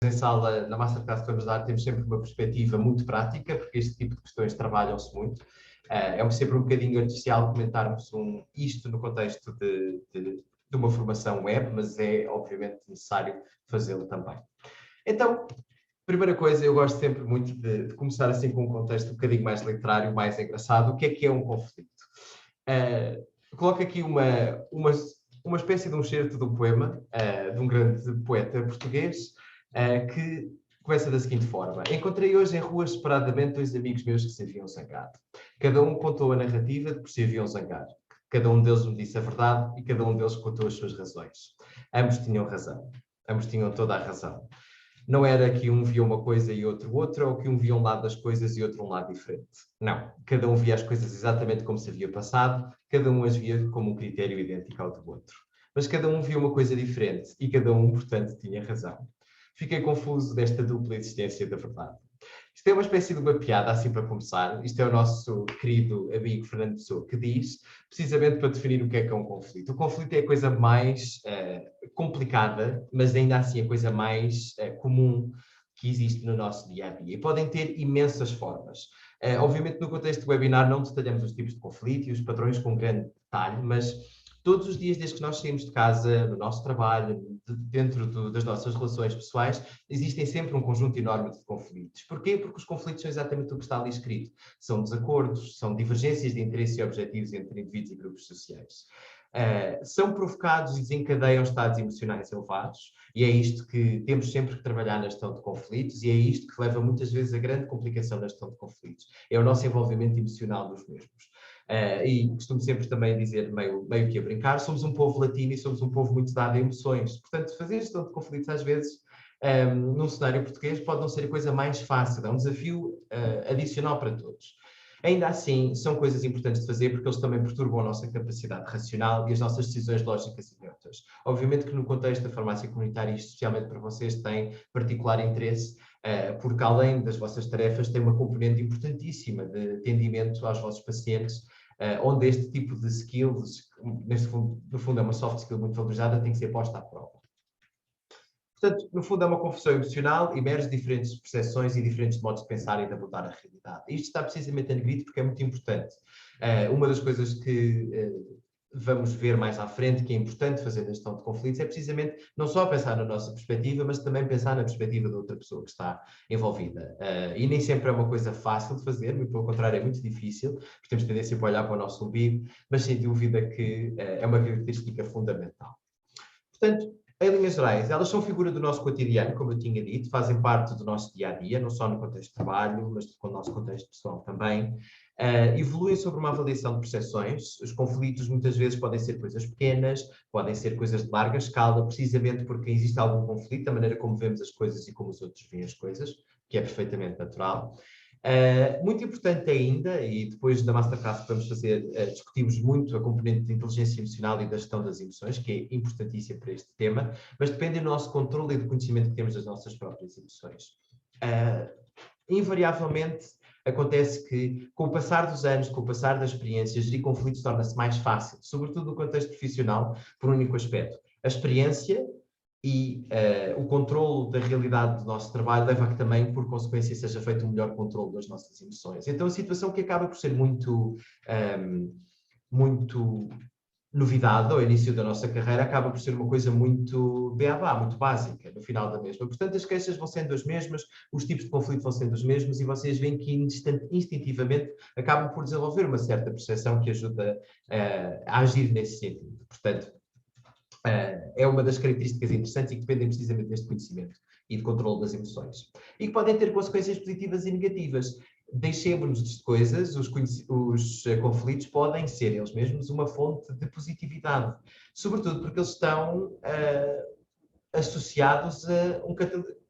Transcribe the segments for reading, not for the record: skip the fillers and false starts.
em sala, na Masterclass que vamos dar, temos sempre uma perspectiva muito prática, porque este tipo de questões trabalham-se muito. É sempre um bocadinho artificial comentarmos isto no contexto de uma formação web, mas é obviamente necessário fazê-lo também. Então, primeira coisa, eu gosto sempre muito de começar assim com um contexto um bocadinho mais literário, mais engraçado. O que é um conflito? Coloco aqui uma espécie de um excerto do poema de um grande poeta português que começa da seguinte forma: encontrei hoje em ruas separadamente dois amigos meus que se haviam zangado. Cada um contou a narrativa de por se haviam zangado. Cada um deles me disse a verdade e cada um deles contou as suas razões. Ambos tinham razão. Ambos tinham toda a razão. Não era que um via uma coisa e outro outra, ou que um via um lado das coisas e outro um lado diferente. Não. Cada um via as coisas exatamente como se havia passado, cada um as via como um critério idêntico ao do outro. Mas cada um via uma coisa diferente e cada um, portanto, tinha razão. Fiquei confuso desta dupla existência da verdade. Isto é uma espécie de uma piada, assim para começar. Isto é o nosso querido amigo Fernando Pessoa que diz, precisamente para definir o que é um conflito. O conflito é a coisa mais complicada, mas ainda assim a coisa mais comum que existe no nosso dia-a-dia. E podem ter imensas formas. Obviamente, no contexto do webinar, não detalhamos os tipos de conflito e os padrões com grande detalhe, mas todos os dias, desde que nós saímos de casa, no nosso trabalho, dentro das nossas relações pessoais, existem sempre um conjunto enorme de conflitos. Porquê? Porque os conflitos são exatamente o que está ali escrito. São desacordos, são divergências de interesse e objetivos entre indivíduos e grupos sociais. São provocados e desencadeiam estados emocionais elevados, e é isto que temos sempre que trabalhar na gestão de conflitos, e é isto que leva muitas vezes a grande complicação na gestão de conflitos. É o nosso envolvimento emocional dos mesmos. E costumo sempre também dizer, meio que a brincar, somos um povo latino e somos um povo muito dado a emoções. Portanto, fazer gestão de conflitos às vezes, num cenário português, pode não ser a coisa mais fácil, é um desafio adicional para todos. Ainda assim, são coisas importantes de fazer porque eles também perturbam a nossa capacidade racional e as nossas decisões lógicas e neutras. Obviamente que no contexto da farmácia comunitária, isto especialmente para vocês tem particular interesse, porque além das vossas tarefas tem uma componente importantíssima de atendimento aos vossos pacientes, onde este tipo de skills, no fundo é uma soft skill muito valorizada, tem que ser posta à prova. Portanto, no fundo é uma confusão emocional, emerge diferentes percepções e diferentes modos de pensar e de abordar a realidade. Isto está precisamente em negrito porque é muito importante. Uma das coisas que vamos ver mais à frente, que é importante fazer na gestão de conflitos, é precisamente não só pensar na nossa perspectiva, mas também pensar na perspectiva da outra pessoa que está envolvida. E nem sempre é uma coisa fácil de fazer, muito pelo contrário, é muito difícil, porque temos tendência para olhar para o nosso umbigo, mas sem dúvida que é uma característica fundamental. Portanto, em linhas gerais, elas são figura do nosso cotidiano, como eu tinha dito, fazem parte do nosso dia-a-dia, não só no contexto de trabalho, mas no nosso contexto pessoal também. Evoluem sobre uma avaliação de percepções. Os conflitos muitas vezes podem ser coisas pequenas, podem ser coisas de larga escala, precisamente porque existe algum conflito, a maneira como vemos as coisas e como os outros veem as coisas, que é perfeitamente natural. Muito importante ainda, e depois da Masterclass que vamos fazer, discutimos muito a componente de inteligência emocional e da gestão das emoções, que é importantíssima para este tema, mas depende do nosso controle e do conhecimento que temos das nossas próprias emoções. Invariavelmente, acontece que, com o passar dos anos, com o passar das experiências, gerir conflitos torna-se mais fácil, sobretudo no contexto profissional, por um único aspecto. A experiência e o controlo da realidade do nosso trabalho leva a que também, por consequência, seja feito um melhor controlo das nossas emoções. Então, a situação que acaba por ser muito novidade ao início da nossa carreira acaba por ser uma coisa muito beabá, muito básica, no final da mesma. Portanto, as queixas vão sendo as mesmas, os tipos de conflito vão sendo os mesmos e vocês veem que instintivamente acabam por desenvolver uma certa percepção que ajuda a agir nesse sentido. Portanto, é uma das características interessantes e que dependem precisamente deste conhecimento e de controle das emoções. E que podem ter consequências positivas e negativas. Deixemos-nos de coisas, os conflitos podem ser eles mesmos uma fonte de positividade, sobretudo porque eles estão associados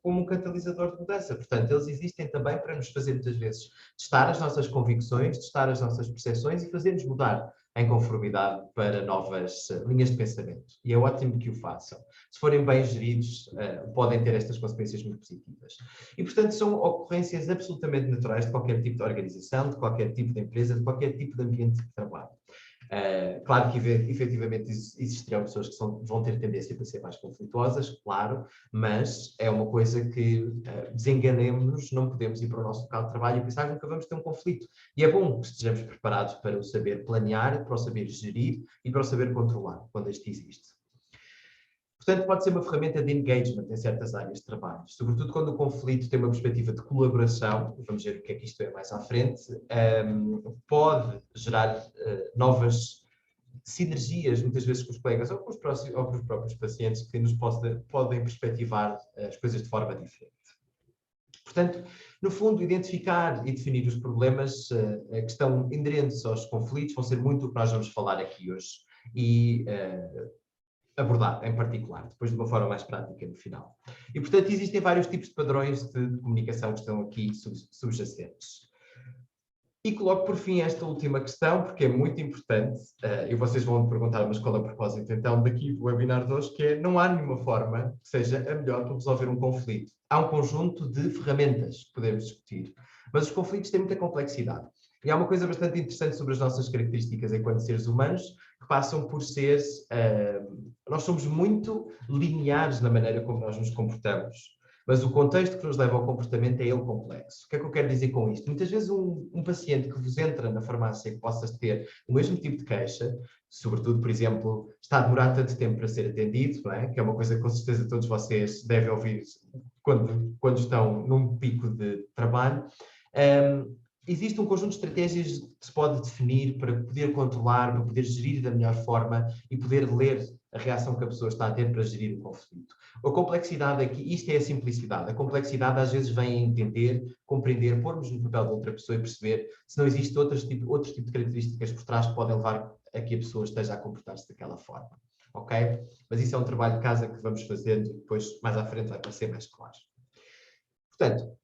como um catalisador de mudança. Portanto, eles existem também para nos fazer muitas vezes testar as nossas convicções, testar as nossas percepções e fazer-nos mudar em conformidade para novas linhas de pensamento. E é ótimo que o façam. Se forem bem geridos, podem ter estas consequências muito positivas. E, portanto, são ocorrências absolutamente naturais de qualquer tipo de organização, de qualquer tipo de empresa, de qualquer tipo de ambiente de trabalho. Claro que efetivamente existirão pessoas que vão ter tendência para ser mais conflituosas, claro, mas é uma coisa que desenganemos-nos, não podemos ir para o nosso local de trabalho e pensar que nunca vamos ter um conflito. E é bom que estejamos preparados para o saber planear, para o saber gerir e para o saber controlar quando este existe. Portanto, pode ser uma ferramenta de engagement em certas áreas de trabalho, sobretudo quando o conflito tem uma perspectiva de colaboração, vamos ver o que é que isto é mais à frente, pode gerar novas sinergias, muitas vezes com os colegas ou com os próprios pacientes, que nos podem perspectivar as coisas de forma diferente. Portanto, no fundo, identificar e definir os problemas que estão inerentes aos conflitos vão ser muito o que nós vamos falar aqui hoje e abordar em particular, depois de uma forma mais prática no final. E, portanto, existem vários tipos de padrões de comunicação que estão aqui subjacentes. E coloco por fim esta última questão, porque é muito importante, e vocês vão me perguntar, mas qual é o propósito então daqui do webinar de hoje, que é, não há nenhuma forma que seja a melhor para resolver um conflito. Há um conjunto de ferramentas que podemos discutir, mas os conflitos têm muita complexidade. E há uma coisa bastante interessante sobre as nossas características enquanto seres humanos, que passam por ser... nós somos muito lineares na maneira como nós nos comportamos, mas o contexto que nos leva ao comportamento é ele complexo. O que é que eu quero dizer com isto? Muitas vezes um paciente que vos entra na farmácia que possa ter o mesmo tipo de queixa, sobretudo, por exemplo, está a demorar tanto tempo para ser atendido, não é? Que é uma coisa que com certeza todos vocês devem ouvir quando estão num pico de trabalho. Existe um conjunto de estratégias que se pode definir para poder controlar, para poder gerir da melhor forma e poder ler a reação que a pessoa está a ter para gerir o conflito. A complexidade aqui, isto é a simplicidade. A complexidade às vezes vem a entender, compreender, pôr-nos no papel de outra pessoa e perceber se não existe outro tipo de características por trás que podem levar a que a pessoa esteja a comportar-se daquela forma. Ok? Mas isso é um trabalho de casa que vamos fazendo e depois, mais à frente, vai parecer mais claro. Portanto,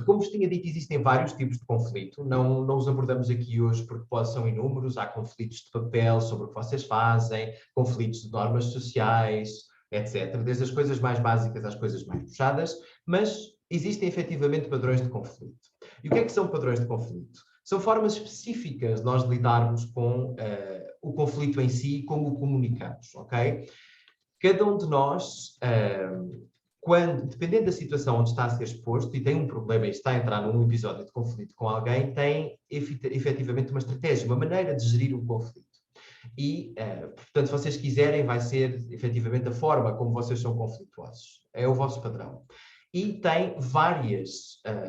como vos tinha dito, existem vários tipos de conflito, não os abordamos aqui hoje porque são inúmeros, há conflitos de papel sobre o que vocês fazem, conflitos de normas sociais, etc. Desde as coisas mais básicas às coisas mais puxadas, mas existem efetivamente padrões de conflito. E o que é que são padrões de conflito? São formas específicas de nós lidarmos com o conflito em si e como o comunicamos, ok? Cada um de nós... dependendo da situação onde está a ser exposto e tem um problema e está a entrar num episódio de conflito com alguém, tem efetivamente uma estratégia, uma maneira de gerir um conflito. E, portanto, se vocês quiserem, vai ser efetivamente a forma como vocês são conflituosos. É o vosso padrão. E tem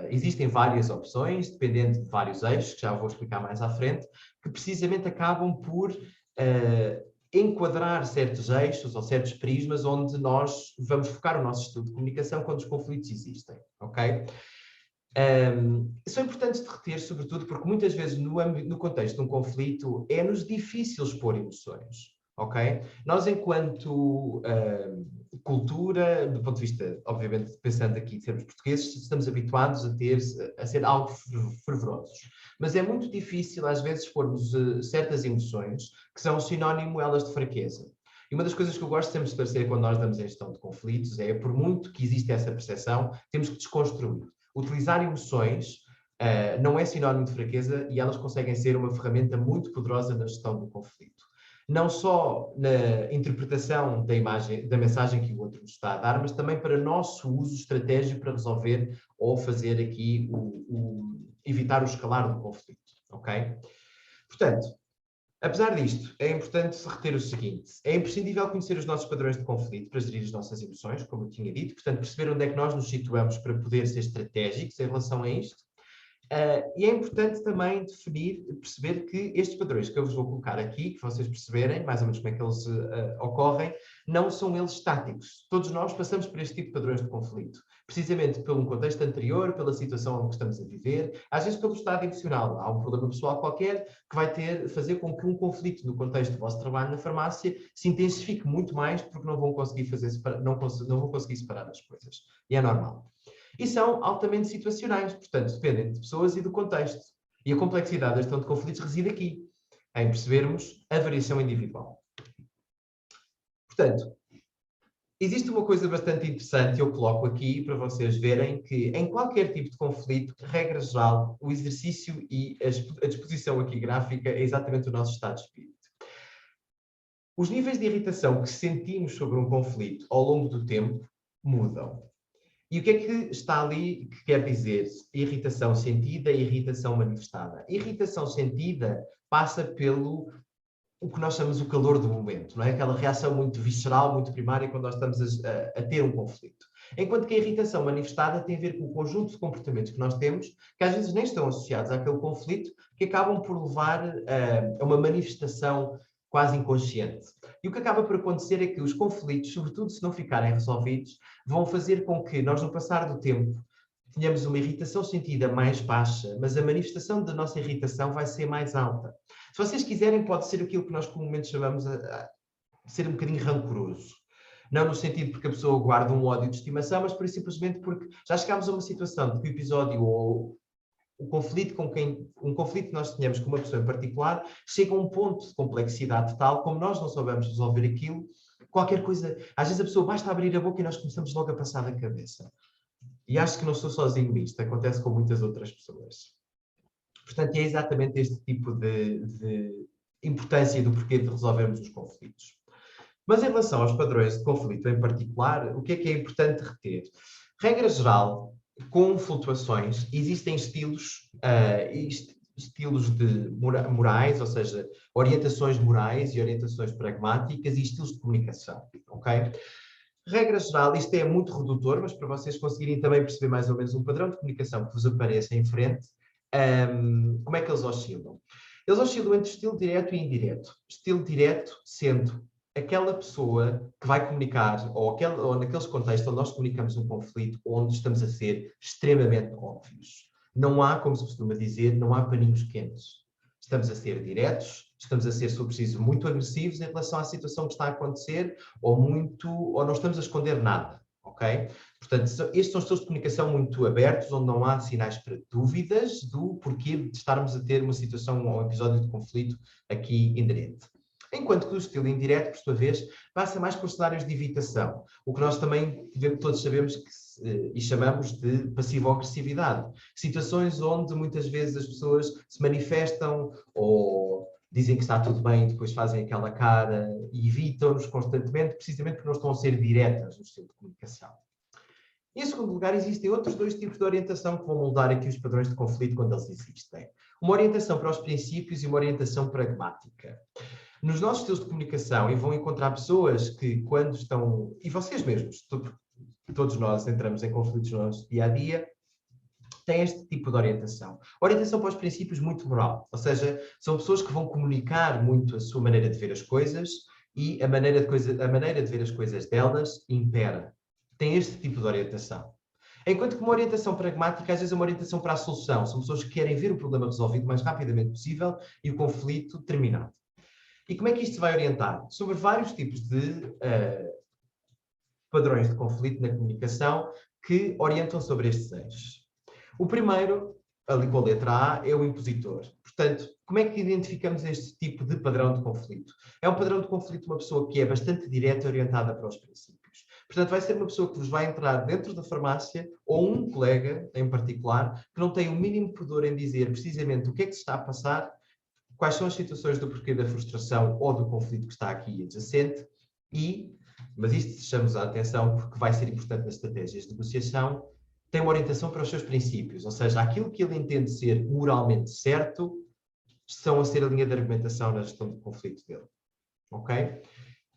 existem várias opções, dependendo de vários eixos, que já vou explicar mais à frente, que precisamente acabam por... enquadrar certos eixos ou certos prismas onde nós vamos focar o nosso estudo de comunicação quando os conflitos existem, ok? São importantes de reter, sobretudo, porque muitas vezes no contexto de um conflito é-nos difícil expor emoções, ok? Nós, enquanto cultura, do ponto de vista, obviamente, pensando aqui de sermos portugueses, estamos habituados a ser algo fervorosos. Mas é muito difícil, às vezes, expormos certas emoções que são sinónimo elas de fraqueza. E uma das coisas que eu gosto sempre de esclarecer quando nós damos em gestão de conflitos é, por muito que exista essa percepção, temos que desconstruir. Utilizar emoções não é sinónimo de fraqueza e elas conseguem ser uma ferramenta muito poderosa na gestão do conflito. Não só na interpretação da mensagem que o outro nos está a dar, mas também para nosso uso estratégico para resolver ou fazer aqui evitar o escalar do conflito, ok? Portanto, apesar disto, é importante reter o seguinte: é imprescindível conhecer os nossos padrões de conflito para gerir as nossas emoções, como eu tinha dito, portanto, perceber onde é que nós nos situamos para poder ser estratégicos em relação a isto. E é importante também perceber que estes padrões que eu vos vou colocar aqui, que vocês perceberem mais ou menos como é que eles ocorrem, não são eles estáticos. Todos nós passamos por este tipo de padrões de conflito, precisamente pelo contexto anterior, pela situação em que estamos a viver, às vezes pelo estado emocional. Há um problema pessoal qualquer que vai fazer com que um conflito no contexto do vosso trabalho na farmácia se intensifique muito mais porque não vão conseguir não vão conseguir separar as coisas. E é normal. E são altamente situacionais, portanto, dependem de pessoas e do contexto. E a complexidade da gestão de conflitos reside aqui, em percebermos a variação individual. Portanto, existe uma coisa bastante interessante que eu coloco aqui para vocês verem que em qualquer tipo de conflito, regra geral, o exercício e a disposição aqui gráfica é exatamente o nosso estado de espírito. os níveis de irritação que sentimos sobre um conflito ao longo do tempo mudam. E o que é que está ali que quer dizer irritação sentida e irritação manifestada? Irritação sentida passa pelo o que nós chamamos o calor do momento, não é? Aquela reação muito visceral, muito primária, quando nós estamos a ter um conflito. Enquanto que a irritação manifestada tem a ver com o conjunto de comportamentos que nós temos, que às vezes nem estão associados àquele conflito, que acabam por levar a uma manifestação quase inconsciente. E o que acaba por acontecer é que os conflitos, sobretudo se não ficarem resolvidos, vão fazer com que nós, no passar do tempo, tenhamos uma irritação sentida mais baixa, mas a manifestação da nossa irritação vai ser mais alta. Se vocês quiserem, pode ser aquilo que nós comumente chamamos de ser um bocadinho rancoroso. Não no sentido porque a pessoa guarda um ódio de estimação, mas simplesmente porque já chegámos a uma situação de que o episódio ou o conflito um conflito que nós tenhamos com uma pessoa em particular chega a um ponto de complexidade tal, como nós não soubemos resolver aquilo, qualquer coisa, às vezes a pessoa basta abrir a boca e nós começamos logo a passar da cabeça. E acho que não sou sozinho nisto, acontece com muitas outras pessoas. Portanto, é exatamente este tipo de importância do porquê de resolvermos os conflitos. Mas em relação aos padrões de conflito em particular, o que é importante reter? Regra geral, com flutuações, existem estilos de morais, ou seja, orientações morais e orientações pragmáticas e estilos de comunicação, ok? Regra geral, isto é muito redutor, mas para vocês conseguirem também perceber mais ou menos um padrão de comunicação que vos apareça em frente, como é que eles oscilam? Eles oscilam entre estilo direto e indireto. Estilo direto sendo aquela pessoa que vai comunicar, ou naqueles contextos onde nós comunicamos um conflito, onde estamos a ser extremamente óbvios. Não há, como se costuma dizer, não há paninhos quentes. Estamos a ser diretos, estamos a ser, se for preciso, muito agressivos em relação à situação que está a acontecer, ou não estamos a esconder nada, ok? Portanto, estes são estilos de comunicação muito abertos, onde não há sinais para dúvidas do porquê de estarmos a ter uma situação ou um episódio de conflito aqui inerente. Enquanto que o estilo indireto, por sua vez, passa mais por cenários de evitação, o que nós também todos sabemos e chamamos de passivo-agressividade. Situações onde muitas vezes as pessoas se manifestam ou dizem que está tudo bem e depois fazem aquela cara e evitam-nos constantemente, precisamente porque não estão a ser diretas no estilo de comunicação. Em segundo lugar, existem outros dois tipos de orientação que vão moldar aqui os padrões de conflito quando eles existem. Uma orientação para os princípios e uma orientação pragmática. Nos nossos estilos de comunicação, e vão encontrar pessoas que quando estão, e vocês mesmos, todos nós entramos em conflitos no nosso dia-a-dia, têm este tipo de orientação. Orientação para os princípios muito moral, ou seja, são pessoas que vão comunicar muito a sua maneira de ver as coisas e a maneira de ver as coisas delas impera. Tem este tipo de orientação. Enquanto que uma orientação pragmática, às vezes é uma orientação para a solução. São pessoas que querem ver o problema resolvido o mais rapidamente possível e o conflito terminado. E como é que isto se vai orientar? Sobre vários tipos de padrões de conflito na comunicação que orientam sobre estes eixos. O primeiro, ali com a letra A, é o impositor. Portanto, como é que identificamos este tipo de padrão de conflito? É um padrão de conflito de uma pessoa que é bastante direta e orientada para os princípios. Portanto, vai ser uma pessoa que vos vai entrar dentro da farmácia, ou um colega em particular, que não tem o mínimo pudor em dizer precisamente o que é que se está a passar, quais são as situações do porquê da frustração ou do conflito que está aqui adjacente, mas isto deixamos a atenção porque vai ser importante nas estratégias de negociação, tem uma orientação para os seus princípios, ou seja, aquilo que ele entende ser moralmente certo, estão a ser a linha de argumentação na gestão do conflito dele. Ok?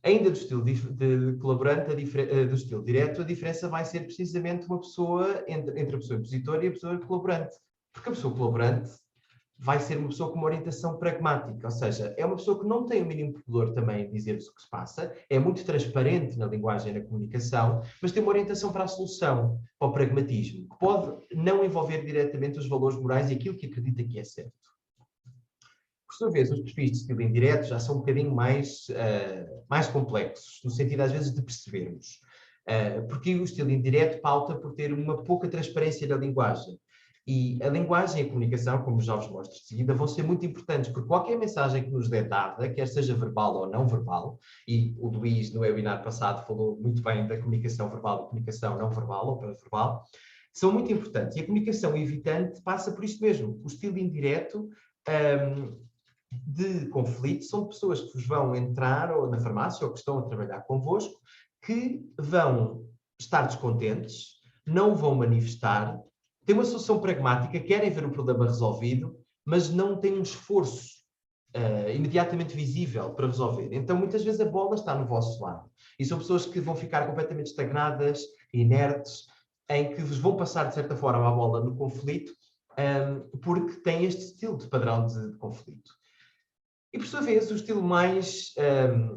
Ainda do estilo de colaborante, do estilo direto, a diferença vai ser precisamente uma pessoa entre a pessoa impositora e a pessoa colaborante. Porque a pessoa colaborante vai ser uma pessoa com uma orientação pragmática, ou seja, é uma pessoa que não tem o mínimo pudor também em dizer-vos o que se passa, é muito transparente na linguagem e na comunicação, mas tem uma orientação para a solução, para o pragmatismo, que pode não envolver diretamente os valores morais e aquilo que acredita que é certo. Por sua vez, os perfis de estilo indireto já são um bocadinho mais complexos, no sentido às vezes de percebermos, porque o estilo indireto pauta por ter uma pouca transparência da linguagem. E a linguagem e a comunicação, como já vos mostro de seguida, vão ser muito importantes, porque qualquer mensagem que nos é dada, quer seja verbal ou não verbal, e o Luís, no webinar passado, falou muito bem da comunicação verbal e comunicação não verbal ou paraverbal, são muito importantes. E a comunicação evitante passa por isto mesmo. O estilo indireto de conflito são pessoas que vos vão entrar ou na farmácia ou que estão a trabalhar convosco, que vão estar descontentes, não vão manifestar, têm uma solução pragmática, querem ver o problema resolvido, mas não têm um esforço imediatamente visível para resolver. Então, muitas vezes a bola está no vosso lado. E são pessoas que vão ficar completamente estagnadas, inertes, em que vos vão passar, de certa forma, a bola no conflito, porque têm este estilo de padrão de conflito. E, por sua vez, o estilo mais,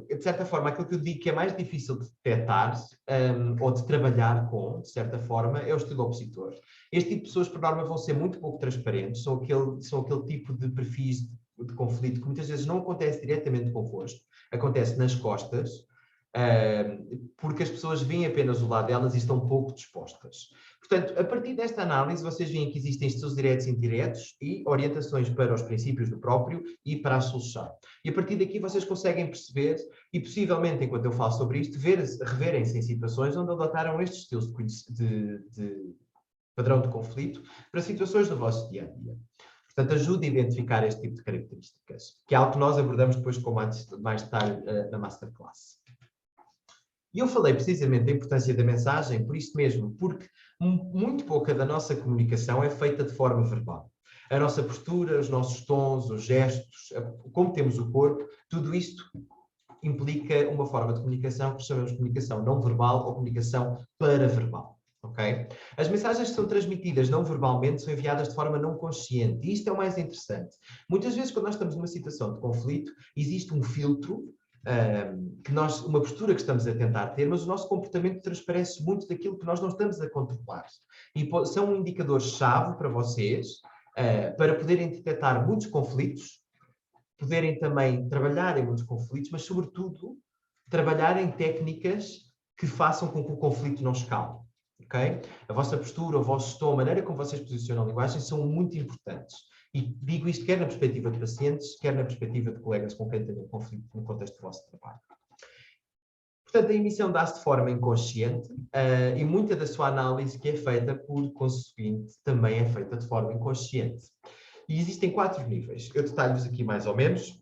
de certa forma, aquilo que eu digo que é mais difícil de detectar ou de trabalhar com, de certa forma, é o estilo opositor. Este tipo de pessoas, por norma, vão ser muito pouco transparentes, são aquele tipo de perfis de conflito que muitas vezes não acontece diretamente convosco, acontece nas costas, porque as pessoas veem apenas o lado delas e estão pouco dispostas. Portanto, a partir desta análise, vocês veem que existem estilos diretos e indiretos e orientações para os princípios do próprio e para a solução. E a partir daqui vocês conseguem perceber e, possivelmente, enquanto eu falo sobre isto, reverem-se em situações onde adotaram estes estilos de padrão de conflito para situações do vosso dia-a-dia. Portanto, ajuda a identificar este tipo de características, que é algo que nós abordamos depois com mais detalhe na Masterclass. E eu falei precisamente da importância da mensagem por isto mesmo, porque muito pouca da nossa comunicação é feita de forma verbal. A nossa postura, os nossos tons, os gestos, como temos o corpo, tudo isto implica uma forma de comunicação que chamamos de comunicação não verbal ou comunicação paraverbal. Okay? As mensagens que são transmitidas não verbalmente são enviadas de forma não consciente. E isto é o mais interessante. Muitas vezes, quando nós estamos numa situação de conflito, existe um filtro, uma postura que estamos a tentar ter, mas o nosso comportamento transparece muito daquilo que nós não estamos a controlar. E são um indicador-chave para vocês, para poderem detectar muitos conflitos, poderem também trabalhar em muitos conflitos, mas, sobretudo, trabalhar em técnicas que façam com que o conflito não escale. Okay? A vossa postura, o vosso tom, a maneira como vocês posicionam a linguagem são muito importantes. E digo isto quer na perspectiva de pacientes, quer na perspectiva de colegas com quem tenham conflito no contexto do vosso trabalho. Portanto, a emissão dá-se de forma inconsciente e muita da sua análise que é feita, por conseguinte, também é feita de forma inconsciente. E existem 4 níveis. Eu detalho-vos aqui mais ou menos.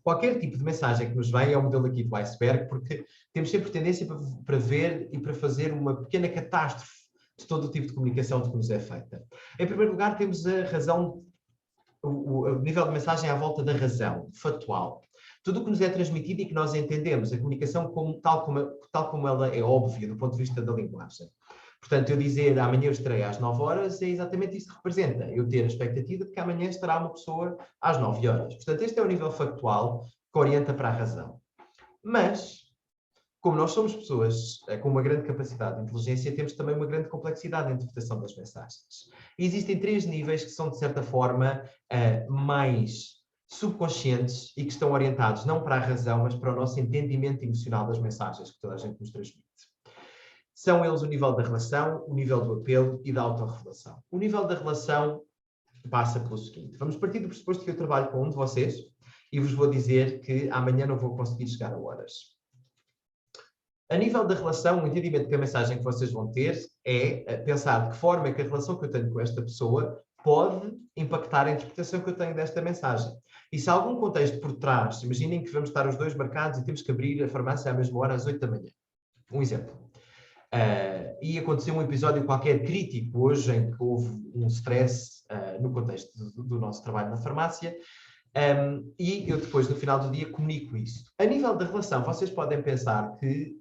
Qualquer tipo de mensagem que nos vem é o modelo aqui do iceberg, porque temos sempre tendência para ver e para fazer uma pequena catástrofe de todo o tipo de comunicação que nos é feita. Em primeiro lugar, temos a razão, o nível de mensagem à volta da razão, factual. Tudo o que nos é transmitido e que nós entendemos, a comunicação tal como ela é óbvia do ponto de vista da linguagem. Portanto, eu dizer amanhã eu estarei às 9 horas é exatamente isso que representa. Eu ter a expectativa de que amanhã estará uma pessoa às 9 horas. Portanto, este é o nível factual que orienta para a razão. Mas, como nós somos pessoas com uma grande capacidade de inteligência, temos também uma grande complexidade na interpretação das mensagens. E existem 3 níveis que são, de certa forma, mais subconscientes e que estão orientados não para a razão, mas para o nosso entendimento emocional das mensagens que toda a gente nos transmite. São eles o nível da relação, o nível do apelo e da autorrevelação. O nível da relação passa pelo seguinte. Vamos partir do pressuposto que eu trabalho com um de vocês e vos vou dizer que amanhã não vou conseguir chegar a horas. A nível da relação, o entendimento que a mensagem que vocês vão ter é pensar de que forma é que a relação que eu tenho com esta pessoa pode impactar a interpretação que eu tenho desta mensagem. E se há algum contexto por trás, imaginem que vamos estar os dois marcados e temos que abrir a farmácia à mesma hora, às 8 da manhã. Um exemplo. E aconteceu um episódio qualquer crítico hoje em que houve um stress no contexto do nosso trabalho na farmácia e eu depois, no final do dia, comunico isso. A nível da relação, vocês podem pensar que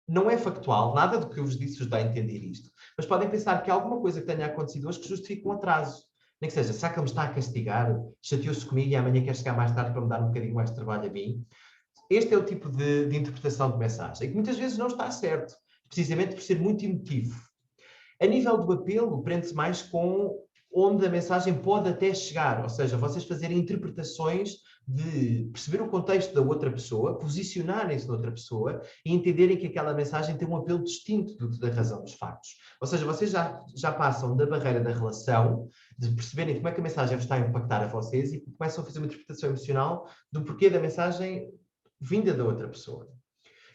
não é factual, nada do que eu vos disse vos dá a entender isto, mas podem pensar que há alguma coisa que tenha acontecido hoje que justifique um atraso. Nem que seja, será que ele me está a castigar? Chateou-se comigo e amanhã quer chegar mais tarde para me dar um bocadinho mais de trabalho a mim? Este é o tipo de interpretação de mensagem, que muitas vezes não está certo, precisamente por ser muito emotivo. A nível do apelo, prende-se mais com onde a mensagem pode até chegar, ou seja, vocês fazerem interpretações de perceber o contexto da outra pessoa, posicionarem-se na outra pessoa e entenderem que aquela mensagem tem um apelo distinto da razão dos factos. Ou seja, vocês já passam da barreira da relação, de perceberem como é que a mensagem está a impactar a vocês e começam a fazer uma interpretação emocional do porquê da mensagem vinda da outra pessoa.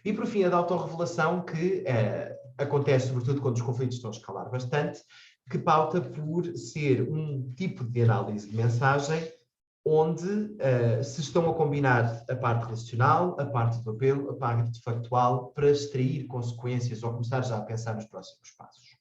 E, por fim, a da autorrevelação, que acontece sobretudo quando os conflitos estão a escalar bastante, que pauta por ser um tipo de análise de mensagem onde se estão a combinar a parte relacional, a parte do apelo, a parte factual, para extrair consequências ou começar já a pensar nos próximos passos.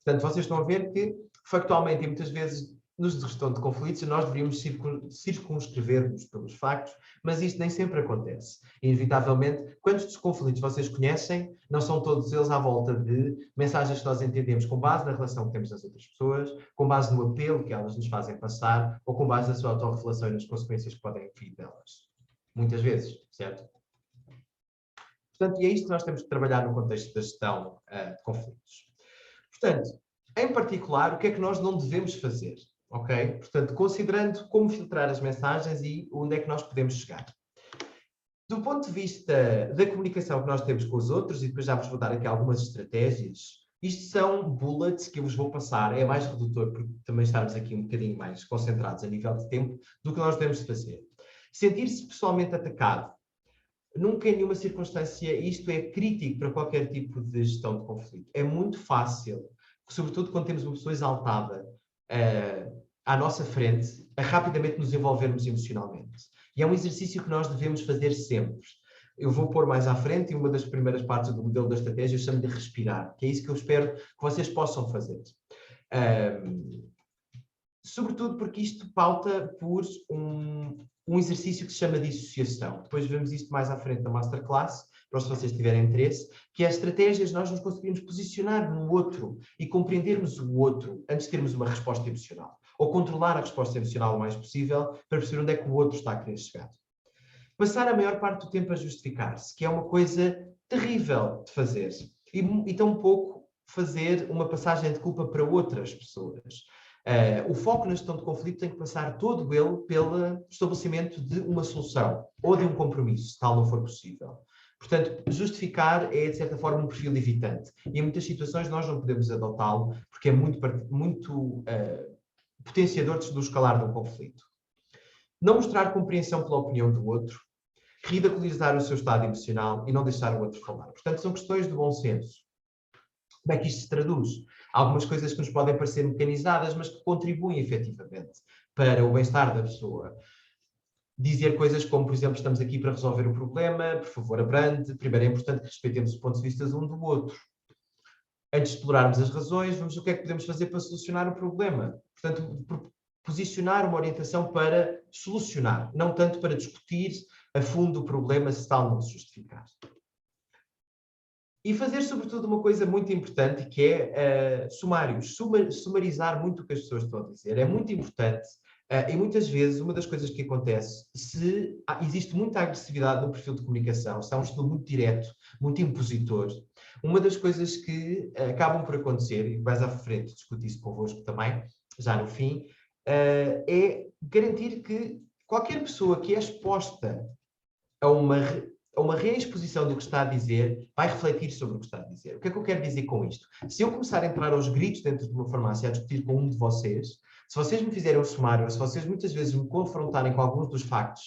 Portanto, vocês estão a ver que, factualmente, e muitas vezes nos gestão de conflitos, nós deveríamos circunscrever-nos pelos factos, mas isto nem sempre acontece. Inevitavelmente, quantos dos conflitos vocês conhecem, não são todos eles à volta de mensagens que nós entendemos com base na relação que temos com as outras pessoas, com base no apelo que elas nos fazem passar, ou com base na sua autorreflexão e nas consequências que podem vir delas. Muitas vezes, certo? Portanto, e é isto que nós temos que trabalhar no contexto da gestão de conflitos. Portanto, em particular, o que é que nós não devemos fazer? Ok? Portanto, considerando como filtrar as mensagens e onde é que nós podemos chegar. Do ponto de vista da comunicação que nós temos com os outros, e depois já vos vou dar aqui algumas estratégias, isto são bullets que eu vos vou passar, é mais redutor, porque também estamos aqui um bocadinho mais concentrados a nível de tempo do que nós devemos fazer. Sentir-se pessoalmente atacado. Nunca em nenhuma circunstância isto é crítico para qualquer tipo de gestão de conflito. É muito fácil, sobretudo quando temos uma pessoa exaltada à nossa frente, a rapidamente nos envolvermos emocionalmente. E é um exercício que nós devemos fazer sempre. Eu vou pôr mais à frente e uma das primeiras partes do modelo da estratégia eu chamo de respirar, que é isso que eu espero que vocês possam fazer. Sobretudo porque isto pauta por um exercício que se chama dissociação. Depois vemos isto mais à frente da Masterclass, para se vocês tiverem interesse, que é as estratégias nós nos conseguimos posicionar no outro e compreendermos o outro antes de termos uma resposta emocional. Ou controlar a resposta emocional o mais possível para perceber onde é que o outro está a querer chegar. Passar a maior parte do tempo a justificar-se, que é uma coisa terrível de fazer. E tão pouco fazer uma passagem de culpa para outras pessoas. O foco na gestão de conflito tem que passar todo ele pelo estabelecimento de uma solução ou de um compromisso, se tal não for possível. Portanto, justificar é, de certa forma, um perfil evitante. E em muitas situações nós não podemos adotá-lo porque é muito potenciador do escalar de um conflito. Não mostrar compreensão pela opinião do outro, ridicularizar o seu estado emocional e não deixar o outro falar. Portanto, são questões de bom senso. Como é que isto se traduz? Há algumas coisas que nos podem parecer mecanizadas, mas que contribuem efetivamente para o bem-estar da pessoa. Dizer coisas como, por exemplo, estamos aqui para resolver o problema, por favor, abrande. Primeiro é importante que respeitemos o ponto de vista de um do outro. Antes de explorarmos as razões, vamos ver o que é que podemos fazer para solucionar o problema. Portanto, posicionar uma orientação para solucionar, não tanto para discutir a fundo o problema se tal não se justificar. E fazer, sobretudo, uma coisa muito importante, que é sumários. Sumarizar muito o que as pessoas estão a dizer. É muito importante. E muitas vezes, uma das coisas que acontece, se existe muita agressividade no perfil de comunicação, se há um estilo muito direto, muito impositor, uma das coisas que acabam por acontecer, e mais à frente discuto isso convosco também, já no fim, é garantir que qualquer pessoa que é exposta a uma reexposição do que está a dizer, vai refletir sobre o que está a dizer. O que é que eu quero dizer com isto? Se eu começar a entrar aos gritos dentro de uma farmácia a discutir com um de vocês, se vocês me fizerem um sumário, se vocês muitas vezes me confrontarem com alguns dos factos,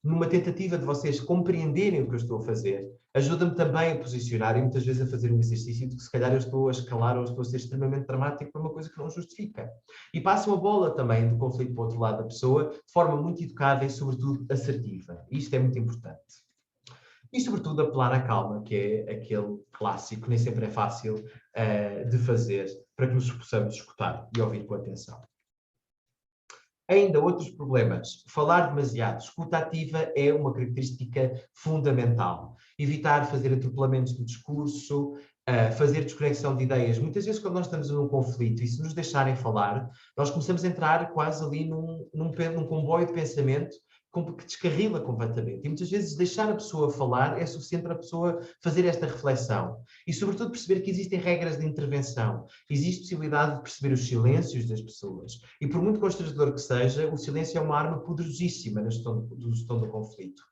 numa tentativa de vocês compreenderem o que eu estou a fazer, ajuda-me também a posicionar e muitas vezes a fazer um exercício de que se calhar eu estou a escalar ou estou a ser extremamente dramático para uma coisa que não justifica. E passam a bola também do conflito para o outro lado da pessoa, de forma muito educada e sobretudo assertiva. Isto é muito importante. E, sobretudo, apelar à calma, que é aquele clássico, nem sempre é fácil de fazer, para que nos possamos escutar e ouvir com atenção. Ainda outros problemas. Falar demasiado. Escuta ativa é uma característica fundamental. Evitar fazer atropelamentos do discurso, fazer desconexão de ideias. Muitas vezes, quando nós estamos num conflito e se nos deixarem falar, nós começamos a entrar quase ali num comboio de pensamento que descarrila completamente. E muitas vezes deixar a pessoa falar é suficiente para a pessoa fazer esta reflexão. E, sobretudo, perceber que existem regras de intervenção. Existe possibilidade de perceber os silêncios das pessoas. E, por muito constrangedor que seja, o silêncio é uma arma poderosíssima na gestão do conflito.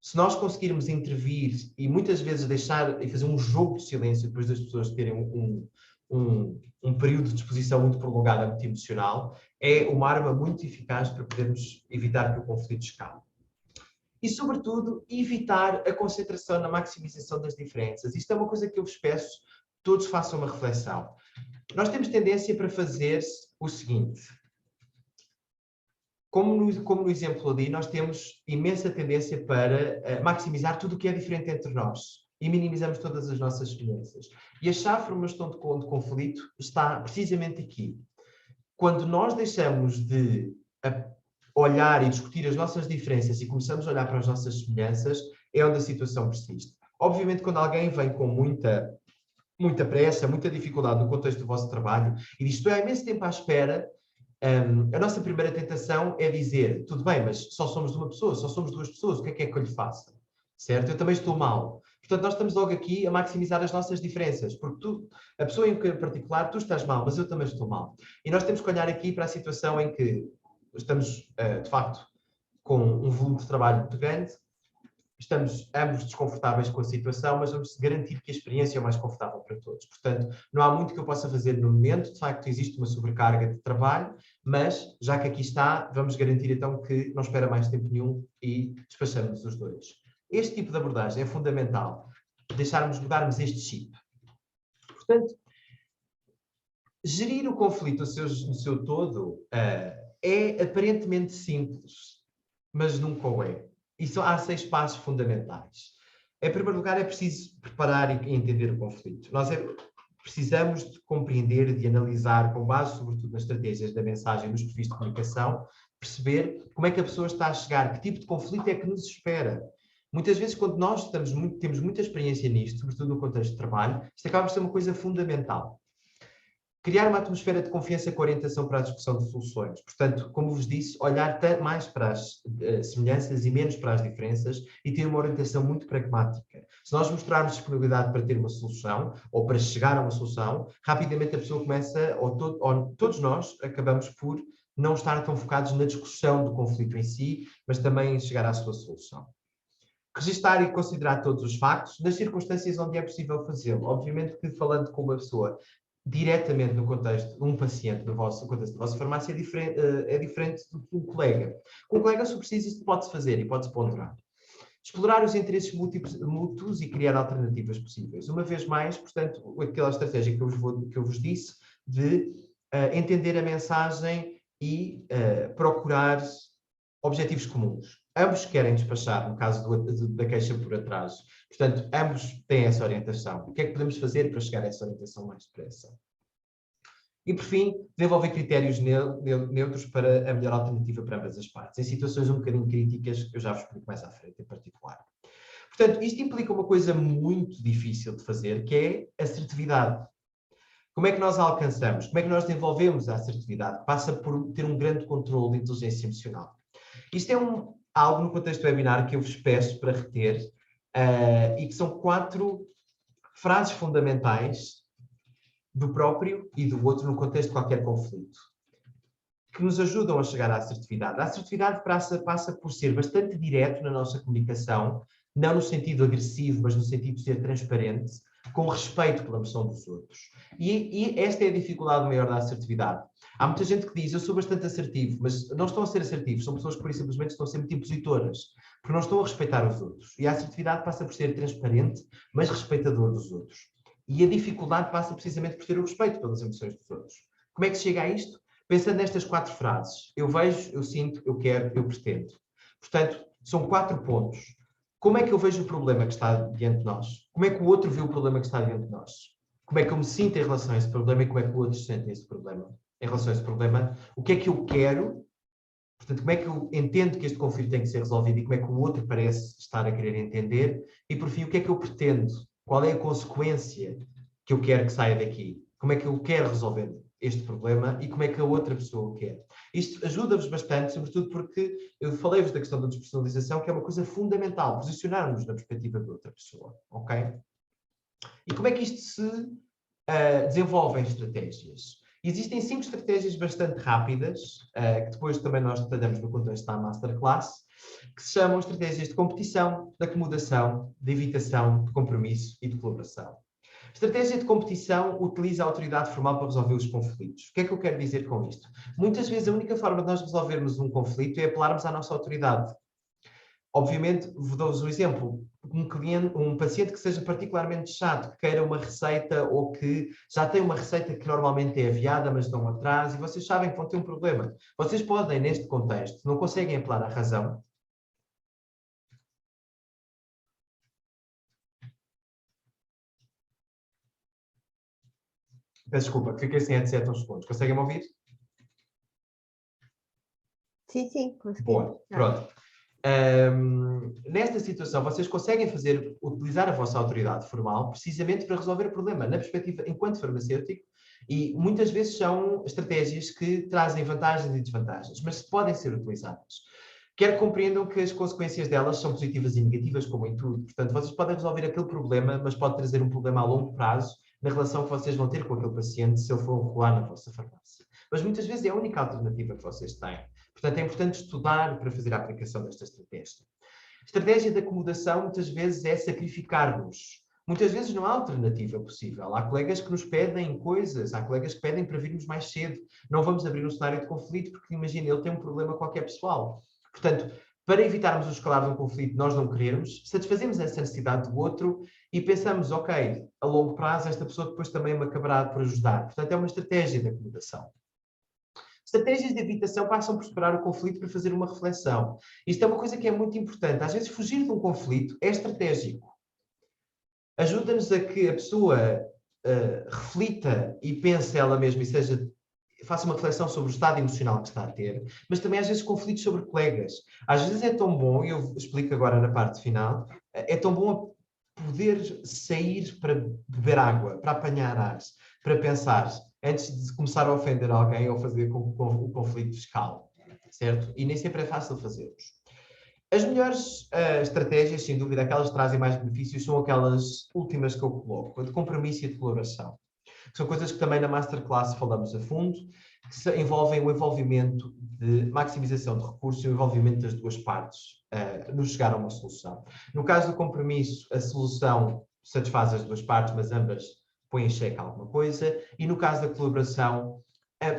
Se nós conseguirmos intervir e muitas vezes deixar e fazer um jogo de silêncio depois das pessoas terem um período de exposição muito prolongado, muito emocional, é uma arma muito eficaz para podermos evitar que o conflito escale. E, sobretudo, evitar a concentração na maximização das diferenças. Isto é uma coisa que eu vos peço, todos façam uma reflexão. Nós temos tendência para fazer o seguinte. Como no exemplo ali, nós temos imensa tendência para maximizar tudo o que é diferente entre nós e minimizamos todas as nossas semelhanças. E a chave para uma gestão de conflito está precisamente aqui. Quando nós deixamos de olhar e discutir as nossas diferenças e começamos a olhar para as nossas semelhanças, é onde a situação persiste. Obviamente, quando alguém vem com muita pressa, muita dificuldade no contexto do vosso trabalho e diz: estou há imenso tempo à espera, a nossa primeira tentação é dizer: tudo bem, mas só somos uma pessoa, só somos duas pessoas, o que é que eu lhe faça? Certo? Eu também estou mal. Portanto, nós estamos logo aqui a maximizar as nossas diferenças, porque a pessoa em particular, tu estás mal, mas eu também estou mal. E nós temos que olhar aqui para a situação em que estamos, de facto, com um volume de trabalho muito grande, estamos ambos desconfortáveis com a situação, mas vamos garantir que a experiência é o mais confortável para todos. Portanto, não há muito que eu possa fazer no momento, de facto existe uma sobrecarga de trabalho, mas já que aqui está, vamos garantir então que não espera mais tempo nenhum e despachamos os dois. Este tipo de abordagem é fundamental, mudarmos este chip. Portanto, gerir o conflito no seu todo é aparentemente simples, mas nunca o é. E há 6 passos fundamentais. Em primeiro lugar, é preciso preparar e entender o conflito. Nós precisamos de compreender, de analisar, com base sobretudo nas estratégias da mensagem, nos perfis de comunicação, perceber como é que a pessoa está a chegar, que tipo de conflito é que nos espera. Muitas vezes, quando nós temos muita experiência nisto, sobretudo no contexto de trabalho, isto acaba por ser uma coisa fundamental. Criar uma atmosfera de confiança com orientação para a discussão de soluções. Portanto, como vos disse, olhar mais para as semelhanças e menos para as diferenças e ter uma orientação muito pragmática. Se nós mostrarmos disponibilidade para ter uma solução ou para chegar a uma solução, rapidamente a pessoa começa, ou todos nós acabamos por não estar tão focados na discussão do conflito em si, mas também em chegar à sua solução. Registar e considerar todos os factos nas circunstâncias onde é possível fazê-lo. Obviamente que falando com uma pessoa diretamente no contexto de um paciente, no contexto da vossa farmácia, é diferente do que um colega. Com um colega, se preciso, isto pode-se fazer e pode-se ponderar. Explorar os interesses mútuos e criar alternativas possíveis. Uma vez mais, portanto, aquela estratégia que eu vos disse de entender a mensagem e procurar objetivos comuns. Ambos querem despachar, no caso da queixa por atraso. Portanto, ambos têm essa orientação. O que é que podemos fazer para chegar a essa orientação mais depressa? E, por fim, desenvolver critérios neutros para a melhor alternativa para ambas as partes, em situações um bocadinho críticas, que eu já vos explico mais à frente, em particular. Portanto, isto implica uma coisa muito difícil de fazer, que é assertividade. Como é que nós a alcançamos? Como é que nós desenvolvemos a assertividade? Passa por ter um grande controle de inteligência emocional. Isto é algo no contexto do webinar que eu vos peço para reter e que são 4 frases fundamentais do próprio e do outro no contexto de qualquer conflito, que nos ajudam a chegar à assertividade. A assertividade passa por ser bastante direto na nossa comunicação, não no sentido agressivo, mas no sentido de ser transparente, com respeito pela emoção dos outros. E esta é a dificuldade maior da assertividade. Há muita gente que diz: eu sou bastante assertivo, mas não estão a ser assertivos, são pessoas que por isso simplesmente estão a ser muito impositoras, porque não estão a respeitar os outros. E a assertividade passa por ser transparente, mas respeitador dos outros. E a dificuldade passa precisamente por ter o respeito pelas emoções dos outros. Como é que se chega a isto? Pensando nestas 4 frases: eu vejo, eu sinto, eu quero, eu pretendo. Portanto, são 4 pontos. Como é que eu vejo o problema que está diante de nós? Como é que o outro vê o problema que está diante de nós? Como é que eu me sinto em relação a esse problema e como é que o outro se sente esse problema? Em relação a esse problema, o que é que eu quero? Portanto, como é que eu entendo que este conflito tem que ser resolvido e como é que o outro parece estar a querer entender? E, por fim, o que é que eu pretendo? Qual é a consequência que eu quero que saia daqui? Como é que eu quero resolver este problema e como é que a outra pessoa o quer? Isto ajuda-vos bastante, sobretudo porque eu falei-vos da questão da despersonalização, que é uma coisa fundamental, posicionar-nos na perspectiva de outra pessoa, ok? E como é que isto se desenvolve em estratégias? Existem 5 estratégias bastante rápidas, que depois também nós detalhamos no contexto da Masterclass, que se chamam estratégias de competição, de acomodação, de evitação, de compromisso e de colaboração. Estratégia de competição utiliza a autoridade formal para resolver os conflitos. O que é que eu quero dizer com isto? Muitas vezes a única forma de nós resolvermos um conflito é apelarmos à nossa autoridade. Obviamente, vou dar-vos um exemplo. Um paciente que seja particularmente chato, que queira uma receita ou que já tem uma receita que normalmente é aviada, mas dão atrás, e vocês sabem que vão ter um problema. Vocês podem, neste contexto, não conseguem apelar à razão. Peço desculpa, que fiquei sem headset uns segundos. Conseguem-me ouvir? Sim, sim, consegui. Boa, pronto. Nesta situação, vocês conseguem utilizar a vossa autoridade formal precisamente para resolver o problema, na perspectiva enquanto farmacêutico, e muitas vezes são estratégias que trazem vantagens e desvantagens, mas podem ser utilizadas. Quero que compreendam que as consequências delas são positivas e negativas, como em tudo. Portanto, vocês podem resolver aquele problema, mas pode trazer um problema a longo prazo na relação que vocês vão ter com aquele paciente se ele for rolar na vossa farmácia. Mas muitas vezes é a única alternativa que vocês têm. Portanto, é importante estudar para fazer a aplicação desta estratégia. A estratégia de acomodação, muitas vezes, é sacrificar-nos. Muitas vezes não há alternativa possível. Há colegas que nos pedem coisas, há colegas que pedem para virmos mais cedo. Não vamos abrir um cenário de conflito, porque imagina, ele tem um problema qualquer pessoal. Portanto, para evitarmos o escalar de um conflito, nós não queremos, satisfazemos essa necessidade do outro e pensamos, ok, a longo prazo esta pessoa depois também me acabará por ajudar. Portanto, é uma estratégia de acomodação. Estratégias de evitação passam por superar o conflito para fazer uma reflexão. Isto é uma coisa que é muito importante. Às vezes, fugir de um conflito é estratégico. Ajuda-nos a que a pessoa reflita e pense ela mesma e faça uma reflexão sobre o estado emocional que está a ter, mas também às vezes conflitos sobre colegas. Às vezes é tão bom, e eu explico agora na parte final, é tão bom poder sair para beber água, para apanhar ar, para pensar, antes de começar a ofender alguém ou fazer com que o conflito escale, certo? E nem sempre é fácil fazê-los. As melhores estratégias, sem dúvida, aquelas que trazem mais benefícios, são aquelas últimas que eu coloco, a de compromisso e a de colaboração. São coisas que também na Masterclass falamos a fundo, que envolvem o envolvimento de maximização de recursos e o envolvimento das duas partes no chegar a uma solução. No caso do compromisso, a solução satisfaz as duas partes, mas ambas põem em xeque alguma coisa, e no caso da colaboração,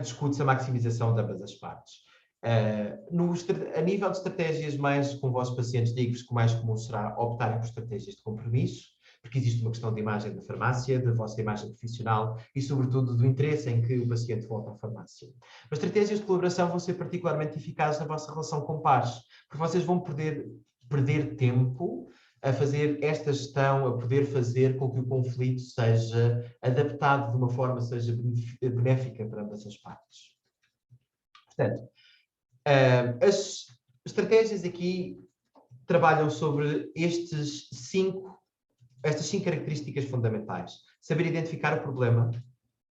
discute-se a maximização de ambas as partes. A nível de estratégias mais com vossos pacientes, digo-vos que o mais comum será optarem por estratégias de compromisso, porque existe uma questão de imagem da farmácia, da vossa imagem profissional e, sobretudo, do interesse em que o paciente volte à farmácia. Mas estratégias de colaboração vão ser particularmente eficazes na vossa relação com pares, porque vocês vão perder tempo a fazer esta gestão, a poder fazer com que o conflito seja adaptado de uma forma que seja benéfica para ambas as partes. Portanto, as estratégias aqui trabalham sobre estas cinco características fundamentais. Saber identificar o problema,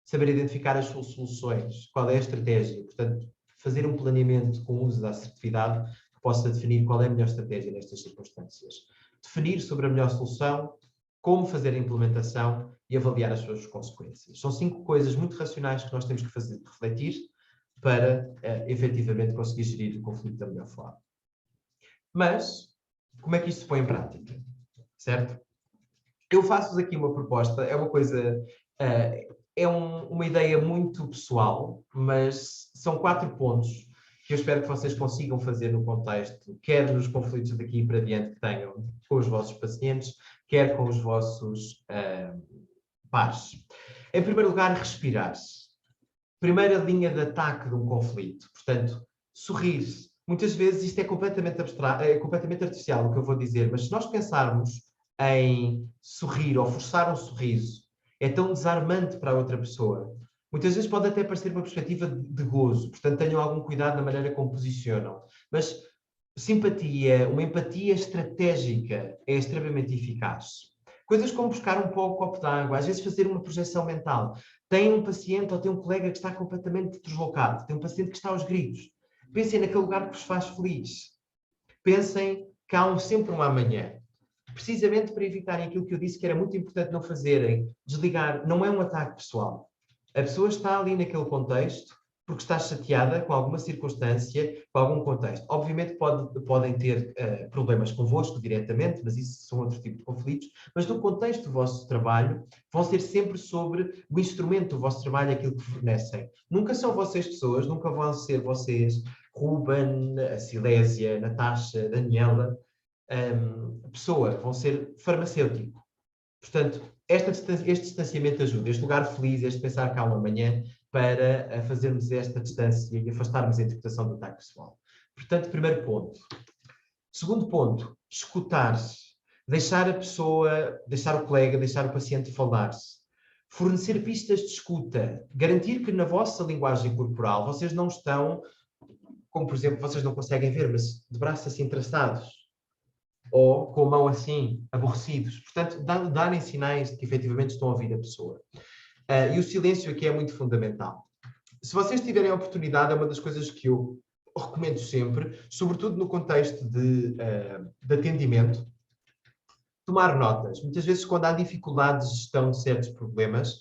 saber identificar as suas soluções, qual é a estratégia, portanto, fazer um planeamento com o uso da assertividade que possa definir qual é a melhor estratégia nestas circunstâncias. Definir sobre a melhor solução, como fazer a implementação e avaliar as suas consequências. São 5 coisas muito racionais que nós temos que refletir para, efetivamente, conseguir gerir o conflito da melhor forma. Mas, como é que isto se põe em prática? Certo? Eu faço-vos aqui uma proposta, é uma coisa, uma ideia muito pessoal, mas são 4 pontos que eu espero que vocês consigam fazer no contexto, quer nos conflitos daqui para diante que tenham com os vossos pacientes, quer com os vossos pares. Em primeiro lugar, respirar. Primeira linha de ataque de um conflito. Portanto, sorrir. Muitas vezes isto é completamente abstrato, é completamente artificial o que eu vou dizer, mas se nós pensarmos em sorrir ou forçar um sorriso, é tão desarmante para a outra pessoa. Muitas vezes pode até parecer uma perspectiva de gozo, portanto tenham algum cuidado na maneira como posicionam. Mas simpatia, uma empatia estratégica é extremamente eficaz. Coisas como buscar um copo de água, às vezes fazer uma projeção mental. Tem um paciente ou tem um colega que está completamente deslocado, tem um paciente que está aos gritos. Pensem naquele lugar que vos faz feliz. Pensem que há sempre um amanhã. Precisamente para evitarem aquilo que eu disse que era muito importante não fazerem, desligar, não é um ataque pessoal. A pessoa está ali naquele contexto porque está chateada com alguma circunstância, com algum contexto. Obviamente podem ter problemas convosco diretamente, mas isso são outro tipo de conflitos, mas no contexto do vosso trabalho vão ser sempre sobre o instrumento do vosso trabalho, aquilo que fornecem. Nunca são vocês pessoas, nunca vão ser vocês, Ruben, a Silésia, a Natasha, a Daniela. pessoa, vão ser farmacêutico. Portanto, este distanciamento ajuda, este lugar feliz, este pensar calmo amanhã, para fazermos esta distância e afastarmos a interpretação do ataque pessoal. Portanto, primeiro ponto. Segundo ponto, escutar-se. Deixar a pessoa, deixar o colega, deixar o paciente falar-se. Fornecer pistas de escuta. Garantir que na vossa linguagem corporal vocês não estão, como por exemplo, vocês não conseguem ver, mas de braços assim traçados. Ou com a mão assim, aborrecidos. Portanto, darem sinais de que efetivamente estão a ouvir a pessoa. E o silêncio aqui é muito fundamental. Se vocês tiverem a oportunidade, é uma das coisas que eu recomendo sempre, sobretudo no contexto de atendimento, tomar notas. Muitas vezes, quando há dificuldades de gestão de certos problemas,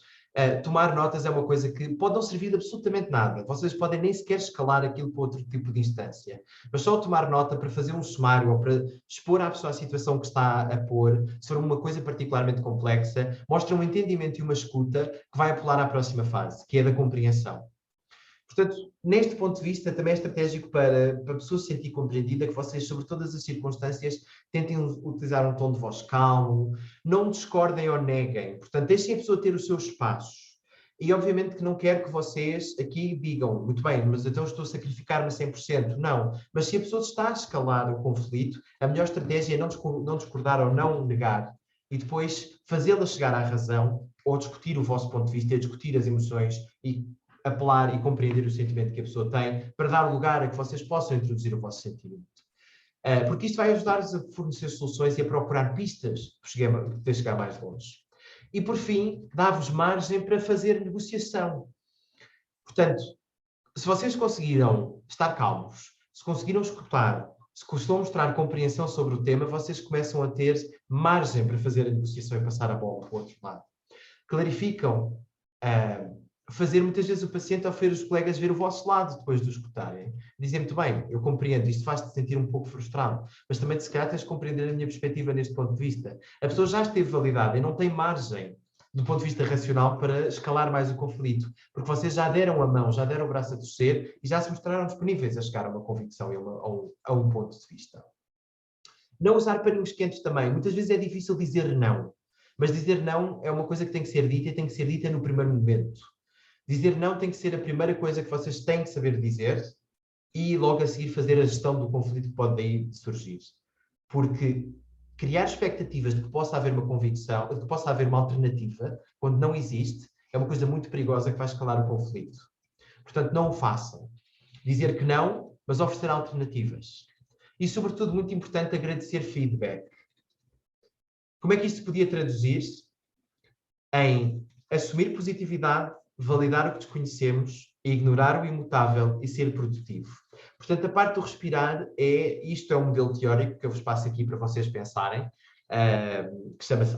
tomar notas é uma coisa que pode não servir de absolutamente nada. Vocês podem nem sequer escalar aquilo para outro tipo de instância. Mas só tomar nota para fazer um sumário ou para expor à pessoa a situação que está a pôr, se for uma coisa particularmente complexa, mostra um entendimento e uma escuta que vai apelar à próxima fase, que é da compreensão. Portanto, neste ponto de vista, também é estratégico para a pessoa se sentir compreendida, que vocês, sobre todas as circunstâncias, tentem utilizar um tom de voz calmo, não discordem ou neguem. Portanto, deixem a pessoa ter os seus espaços. E, obviamente, que não quero que vocês aqui digam, muito bem, mas então estou a sacrificar-me a 100%. Não. Mas se a pessoa está a escalar o conflito, a melhor estratégia é não discordar ou não negar. E depois fazê-la chegar à razão, ou discutir o vosso ponto de vista, discutir as emoções e apelar e compreender o sentimento que a pessoa tem, para dar lugar a que vocês possam introduzir o vosso sentimento. Porque isto vai ajudar-vos a fornecer soluções e a procurar pistas para chegar mais longe. E, por fim, dá-vos margem para fazer negociação. Portanto, se vocês conseguiram estar calmos, se conseguiram escutar, se estão a mostrar compreensão sobre o tema, vocês começam a ter margem para fazer a negociação e passar a bola para o outro lado. Clarificam fazer muitas vezes o paciente oferecer os colegas ver o vosso lado depois de o escutarem. Dizem muito bem, eu compreendo, isto faz-te sentir um pouco frustrado, mas também se calhar tens de compreender a minha perspectiva neste ponto de vista. A pessoa já esteve validada e não tem margem do ponto de vista racional para escalar mais o conflito, porque vocês já deram a mão, já deram o braço a torcer e já se mostraram disponíveis a chegar a uma convicção e a um ponto de vista. Não usar paninhos quentes também. Muitas vezes é difícil dizer não, mas dizer não é uma coisa que tem que ser dita e tem que ser dita no primeiro momento. Dizer não tem que ser a primeira coisa que vocês têm que saber dizer e logo a seguir fazer a gestão do conflito que pode daí surgir. Porque criar expectativas de que possa haver uma convicção, de que possa haver uma alternativa, quando não existe, é uma coisa muito perigosa que vai escalar o conflito. Portanto, não o façam. Dizer que não, mas oferecer alternativas. E, sobretudo, muito importante, agradecer feedback. Como é que isto podia traduzir-se? Em assumir positividade, validar o que desconhecemos, ignorar o imutável e ser produtivo. Portanto, a parte do respirar isto é um modelo teórico que eu vos passo aqui para vocês pensarem, que chama-se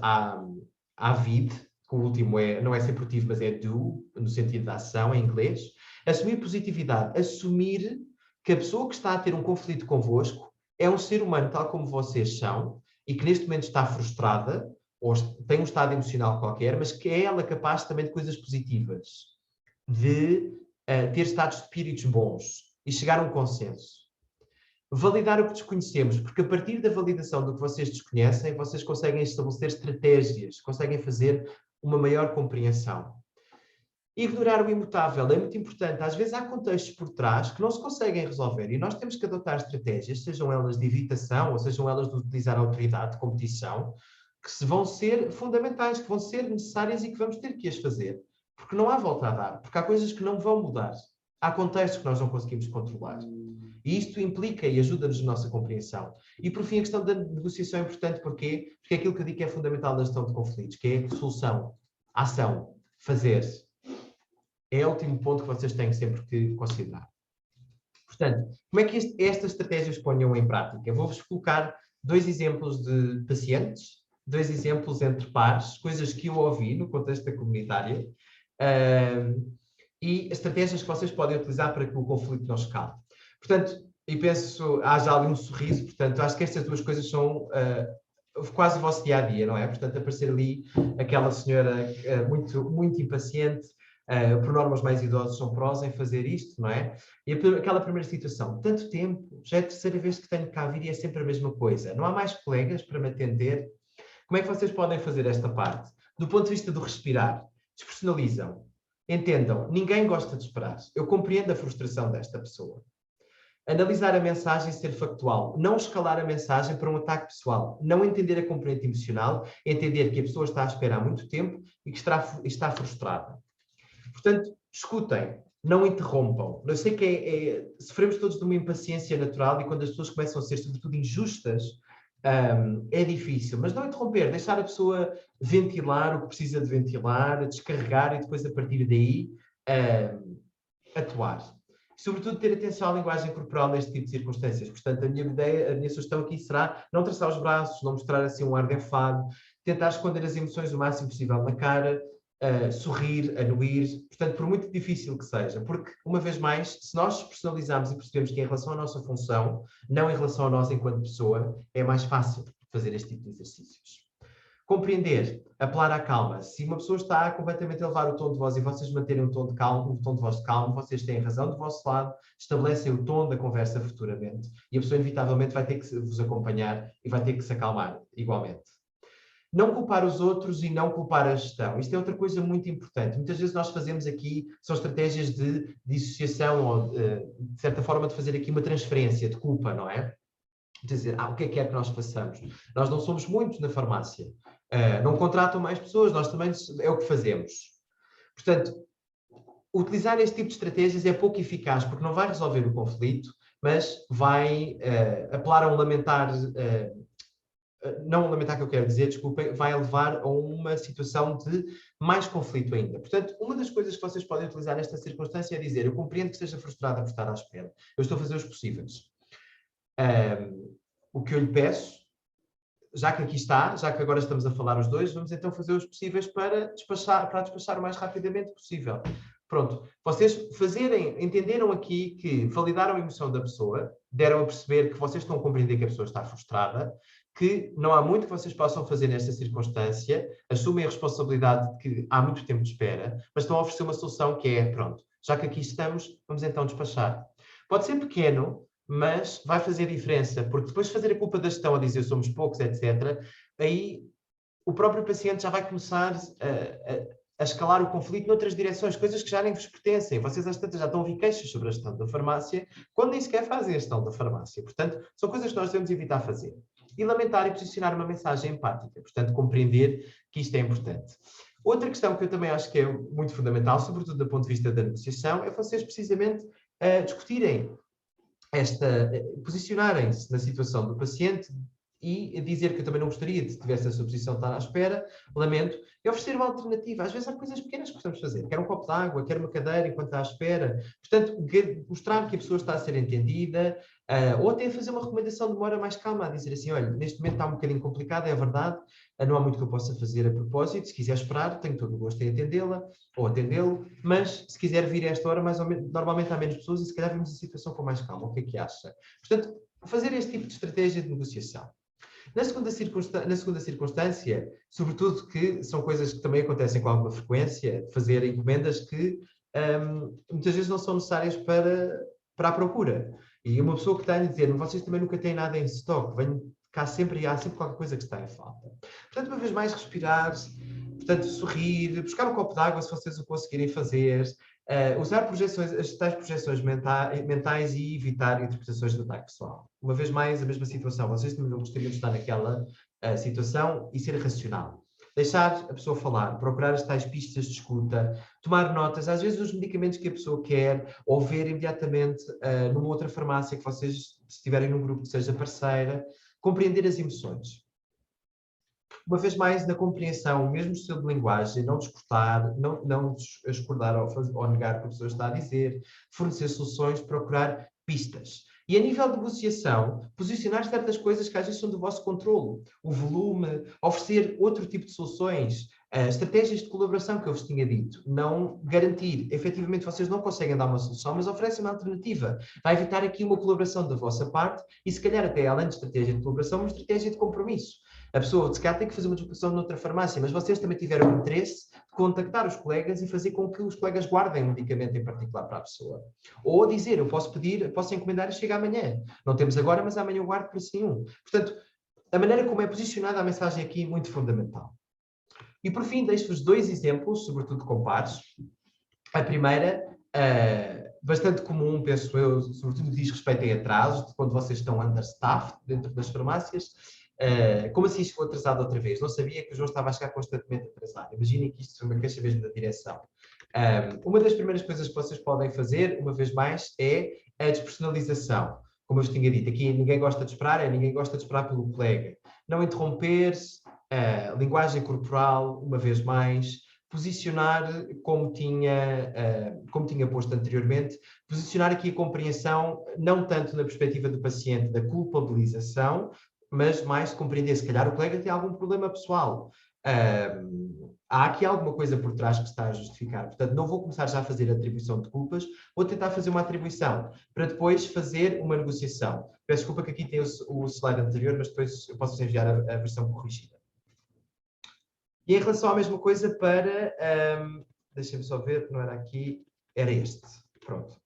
AVID, que o último não é ser produtivo, mas é do, no sentido de ação em inglês. Assumir positividade, assumir que a pessoa que está a ter um conflito convosco é um ser humano tal como vocês são e que neste momento está frustrada, ou tem um estado emocional qualquer, mas que é ela capaz também de coisas positivas, de ter estados de espíritos bons e chegar a um consenso. Validar o que desconhecemos, porque a partir da validação do que vocês desconhecem, vocês conseguem estabelecer estratégias, conseguem fazer uma maior compreensão. Ignorar o imutável é muito importante. Às vezes há contextos por trás que não se conseguem resolver e nós temos que adotar estratégias, sejam elas de evitação ou sejam elas de utilizar a autoridade de competição, que vão ser fundamentais, que vão ser necessárias e que vamos ter que as fazer. Porque não há volta a dar, porque há coisas que não vão mudar. Há contextos que nós não conseguimos controlar. E isto implica e ajuda-nos na nossa compreensão. E, por fim, a questão da negociação é importante. Porquê? Porque é aquilo que eu digo que é fundamental na gestão de conflitos, que é solução, ação, fazer. É o último ponto que vocês têm sempre que considerar. Portanto, como é que estas estratégias ponham em prática? Vou-vos colocar 2 exemplos de pacientes, 2 exemplos entre pares, coisas que eu ouvi no contexto da comunitária, e estratégias que vocês podem utilizar para que o conflito não escale. Portanto, e penso, há já ali um sorriso, portanto, acho que estas 2 coisas são quase o vosso dia-a-dia, não é? Portanto, aparecer ali aquela senhora muito, muito impaciente, Por norma, os mais idosos são prós em fazer isto, não é? E aquela primeira situação, tanto tempo, já é a terceira vez que tenho cá vir e é sempre a mesma coisa. Não há mais colegas para me atender? Como é que vocês podem fazer esta parte? Do ponto de vista do respirar, despersonalizam. Entendam, ninguém gosta de esperar. Eu compreendo a frustração desta pessoa. Analisar a mensagem e ser factual. Não escalar a mensagem para um ataque pessoal. Não entender a componente emocional. Entender que a pessoa está à espera há muito tempo e que está frustrada. Portanto, escutem. Não interrompam. Eu sei que sofremos todos de uma impaciência natural e quando as pessoas começam a ser, sobretudo, injustas, é difícil. Mas não interromper. Deixar a pessoa ventilar o que precisa de ventilar, descarregar e depois, a partir daí, atuar. Sobretudo ter atenção à linguagem corporal neste tipo de circunstâncias. Portanto, a minha sugestão aqui será não traçar os braços, não mostrar assim um ar de enfado, tentar esconder as emoções o máximo possível na cara, sorrir, anuir, portanto, por muito difícil que seja, porque, uma vez mais, se nós personalizarmos e percebemos que é em relação à nossa função, não em relação a nós enquanto pessoa, é mais fácil fazer este tipo de exercícios. Compreender, apelar à calma. Se uma pessoa está completamente a elevar o tom de voz e vocês manterem um tom de calma, um tom de voz de calma, vocês têm razão do vosso lado, estabelecem o tom da conversa futuramente e a pessoa inevitavelmente vai ter que vos acompanhar e vai ter que se acalmar igualmente. Não culpar os outros e não culpar a gestão. Isto é outra coisa muito importante. Muitas vezes nós fazemos aqui, são estratégias de dissociação ou, de certa forma, de fazer aqui uma transferência de culpa, não é? Dizer, o que é que nós façamos? Nós não somos muitos na farmácia. Não contratam mais pessoas, nós também é o que fazemos. Portanto, utilizar este tipo de estratégias é pouco eficaz, porque não vai resolver o conflito, mas vai apelar a um lamentar... não lamentar que eu quero dizer, desculpem, vai levar a uma situação de mais conflito ainda. Portanto, uma das coisas que vocês podem utilizar nesta circunstância é dizer, eu compreendo que esteja frustrada por estar à espera, eu estou a fazer os possíveis. O que eu lhe peço, já que aqui está, já que agora estamos a falar os dois, vamos então fazer os possíveis para despachar o mais rapidamente possível. Pronto, vocês entenderam aqui que validaram a emoção da pessoa, deram a perceber que vocês estão a compreender que a pessoa está frustrada, que não há muito que vocês possam fazer nesta circunstância, assumem a responsabilidade de que há muito tempo de espera, mas estão a oferecer uma solução que é, pronto, já que aqui estamos, vamos então despachar. Pode ser pequeno, mas vai fazer diferença, porque depois de fazer a culpa da gestão a dizer somos poucos, etc., aí o próprio paciente já vai começar a escalar o conflito noutras direções, coisas que já nem vos pertencem. Vocês às tantas já estão a ouvir queixas sobre a gestão da farmácia, quando nem sequer fazem a gestão da farmácia. Portanto, são coisas que nós devemos evitar fazer. E lamentar e posicionar uma mensagem empática. Portanto, compreender que isto é importante. Outra questão que eu também acho que é muito fundamental, sobretudo do ponto de vista da negociação, é vocês precisamente discutirem posicionarem-se na situação do paciente e dizer que eu também não gostaria de tivesse essa posição de estar à espera, lamento, e oferecer uma alternativa. Às vezes há coisas pequenas que podemos fazer. Quer um copo de água, quer uma cadeira enquanto está à espera. Portanto, mostrar que a pessoa está a ser entendida, ou até fazer uma recomendação de uma hora mais calma, a dizer assim, olha, neste momento está um bocadinho complicado, é verdade, não há muito que eu possa fazer a propósito, se quiser esperar, tenho todo o gosto em atendê-la, ou atendê-lo, mas se quiser vir a esta hora, mais ou menos, normalmente há menos pessoas e se calhar vemos a situação com mais calma. O que é que acha? Portanto, fazer este tipo de estratégia de negociação. Na segunda circunstância, sobretudo que são coisas que também acontecem com alguma frequência, fazer encomendas que muitas vezes não são necessárias para a procura. E uma pessoa que está a dizer, vocês também nunca têm nada em estoque, venho cá sempre e há sempre qualquer coisa que está em falta. Portanto, uma vez mais, respirar, portanto, sorrir, buscar um copo de água se vocês o conseguirem fazer, usar as tais projeções mentais e evitar interpretações de ataque pessoal. Uma vez mais, a mesma situação. Vocês também não gostariam de estar naquela situação e ser racional. Deixar a pessoa falar, procurar as tais pistas de escuta, tomar notas, às vezes, dos medicamentos que a pessoa quer, ou ver imediatamente numa outra farmácia que vocês, se estiverem num grupo que seja parceira, compreender as emoções. Uma vez mais, na compreensão, mesmo o estilo de linguagem, não discordar, não discordar ou negar o que a pessoa está a dizer, fornecer soluções, procurar pistas. E a nível de negociação, posicionar certas coisas que às vezes são do vosso controlo. O volume, oferecer outro tipo de soluções, Estratégias de colaboração que eu vos tinha dito, não garantir, efetivamente vocês não conseguem dar uma solução, mas oferecem uma alternativa. Vai evitar aqui uma colaboração da vossa parte e se calhar até além de estratégia de colaboração, uma estratégia de compromisso. A pessoa, se calhar, tem que fazer uma deslocação noutra farmácia, mas vocês também tiveram interesse de contactar os colegas e fazer com que os colegas guardem um medicamento em particular para a pessoa. Ou dizer, eu posso pedir, posso encomendar e chega amanhã. Não temos agora, mas amanhã eu guardo para si um. Portanto, a maneira como é posicionada a mensagem aqui é muito fundamental. E por fim, deixo-vos 2 exemplos, sobretudo com pares. A primeira, bastante comum, penso eu, sobretudo diz respeito a atrasos, de quando vocês estão understaffed dentro das farmácias. Como assim chegou atrasado outra vez? Não sabia que o João estava a chegar constantemente atrasado. Imaginem que isto foi uma queixa mesmo da direção. Uma das primeiras coisas que vocês podem fazer, uma vez mais, é a despersonalização. Como eu vos tinha dito, aqui ninguém gosta de esperar, ninguém gosta de esperar pelo colega. Não interromper-se, linguagem corporal, uma vez mais, posicionar como tinha posto anteriormente, posicionar aqui a compreensão, não tanto na perspectiva do paciente, da culpabilização, mas mais de compreender, se calhar o colega tem algum problema pessoal. Há aqui alguma coisa por trás que está a justificar. Portanto, não vou começar já a fazer atribuição de culpas, vou tentar fazer uma atribuição, para depois fazer uma negociação. Peço desculpa que aqui tem o slide anterior, mas depois eu posso enviar a versão corrigida. E em relação à mesma coisa para... deixem-me só ver, não era aqui, era este. Pronto.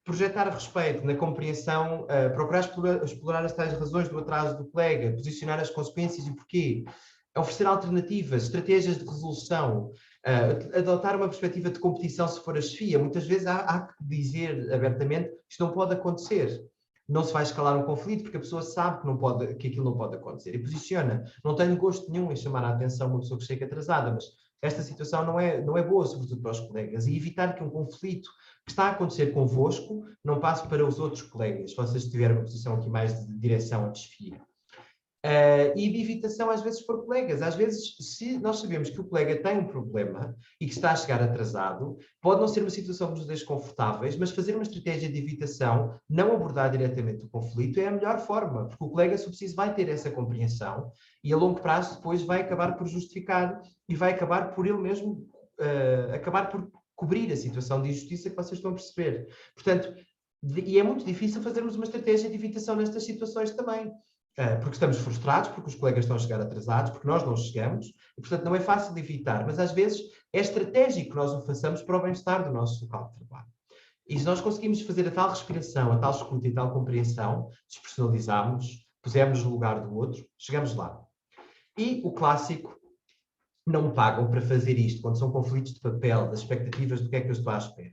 Projetar a respeito, na compreensão, procurar explorar as tais razões do atraso do colega, posicionar as consequências e porquê, oferecer alternativas, estratégias de resolução, adotar uma perspectiva de competição se for a chefia. Muitas vezes há que dizer abertamente que isto não pode acontecer. Não se vai escalar um conflito porque a pessoa sabe que aquilo não pode acontecer. E posiciona. Não tenho gosto nenhum em chamar a atenção uma pessoa que chega atrasada, mas esta situação não é boa, sobretudo para os colegas. E evitar que um conflito que está a acontecer convosco não passe para os outros colegas, se vocês tiverem uma posição aqui mais de direção a desfia. E de evitação às vezes por colegas. Às vezes, se nós sabemos que o colega tem um problema e que está a chegar atrasado, pode não ser uma situação que nos deixe confortáveis, mas fazer uma estratégia de evitação, não abordar diretamente o conflito, é a melhor forma, porque o colega, se preciso, vai ter essa compreensão e a longo prazo depois vai acabar por justificar e vai acabar por ele mesmo, acabar por cobrir a situação de injustiça que vocês estão a perceber. Portanto, e é muito difícil fazermos uma estratégia de evitação nestas situações também. Porque estamos frustrados, porque os colegas estão a chegar atrasados, porque nós não chegamos, e portanto não é fácil evitar, mas às vezes é estratégico que nós o façamos para o bem-estar do nosso local de trabalho. E se nós conseguimos fazer a tal respiração, a tal escuta e a tal compreensão, despersonalizamos, pusemos no lugar do outro, chegamos lá. E o clássico, não me pagam para fazer isto, quando são conflitos de papel, das expectativas do que é que eu estou à espera.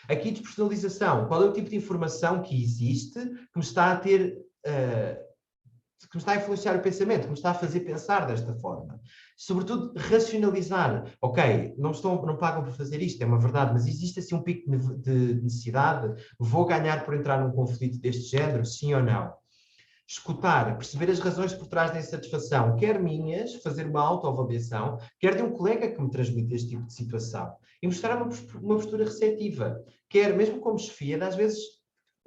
Aqui, despersonalização, qual é o tipo de informação que existe que me está a ter... que me está a influenciar o pensamento, que me está a fazer pensar desta forma. Sobretudo, racionalizar. Ok, não pagam por fazer isto, é uma verdade, mas existe assim um pico de necessidade? Vou ganhar por entrar num conflito deste género? Sim ou não? Escutar, perceber as razões por trás da insatisfação, quer minhas, fazer uma autoavaliação, quer de um colega que me transmite este tipo de situação. E mostrar uma postura receptiva. Quer, mesmo como chefia, às vezes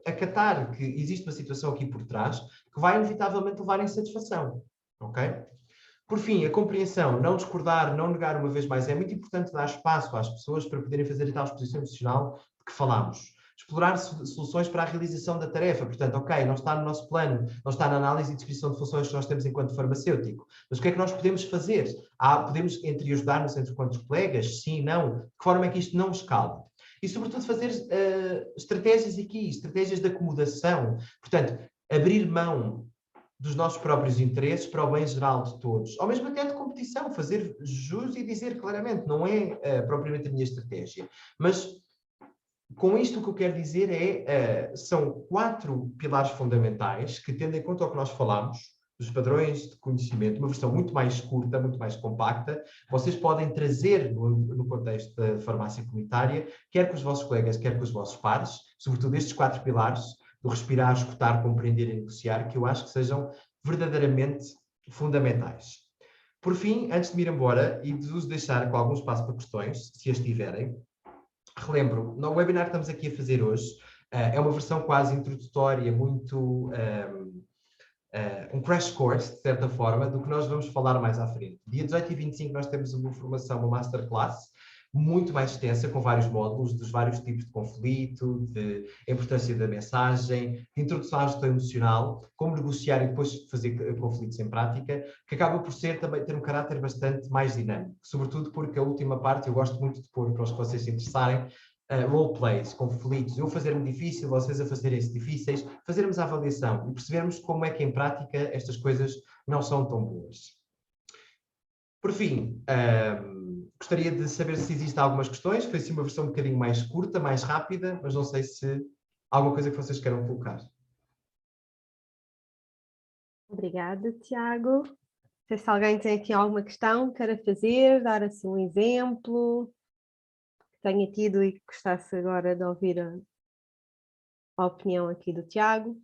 acatar que existe uma situação aqui por trás que vai inevitavelmente levar à insatisfação, ok? Por fim, a compreensão, não discordar, não negar uma vez mais, é muito importante dar espaço às pessoas para poderem fazer a tal exposição emocional de que falámos. Explorar soluções para a realização da tarefa, portanto, ok, não está no nosso plano, não está na análise e descrição de funções que nós temos enquanto farmacêutico, mas o que é que nós podemos fazer? Podemos ajudar-nos entre quantos colegas? Sim, não? De que forma é que isto não escala? E, sobretudo, fazer estratégias aqui, estratégias de acomodação. Portanto, abrir mão dos nossos próprios interesses para o bem geral de todos. Ao mesmo tempo de competição, fazer jus e dizer claramente, não é propriamente a minha estratégia. Mas, com isto, o que eu quero dizer são 4 pilares fundamentais que, tendo em conta o que nós falámos, dos padrões de conhecimento, uma versão muito mais curta, muito mais compacta, vocês podem trazer no contexto da farmácia comunitária, quer com os vossos colegas, quer com os vossos pares, sobretudo estes 4 pilares, do respirar, escutar, compreender e negociar, que eu acho que sejam verdadeiramente fundamentais. Por fim, antes de me ir embora e de vos deixar com algum espaço para questões, se as tiverem, relembro, no webinar que estamos aqui a fazer hoje, é uma versão quase introdutória, muito um crash course, de certa forma, do que nós vamos falar mais à frente. Dia 18 e 25 nós temos uma formação, uma masterclass, muito mais extensa, com vários módulos, dos vários tipos de conflito, de importância da mensagem, de introdução à gestão emocional, como negociar e depois fazer conflitos em prática, que acaba por ser também ter um caráter bastante mais dinâmico, sobretudo porque a última parte eu gosto muito de pôr, para os que vocês se interessarem, roleplays, conflitos, eu fazer-me difícil, vocês a fazerem-se difíceis, fazermos a avaliação e percebermos como é que em prática estas coisas não são tão boas. Por fim, gostaria de saber se existem algumas questões. Foi assim uma versão um bocadinho mais curta, mais rápida, mas não sei se há alguma coisa que vocês queiram colocar. Obrigada, Tiago. Não sei se alguém tem aqui alguma questão que queira fazer, dar assim um exemplo que tenha tido e que gostasse agora de ouvir a opinião aqui do Tiago.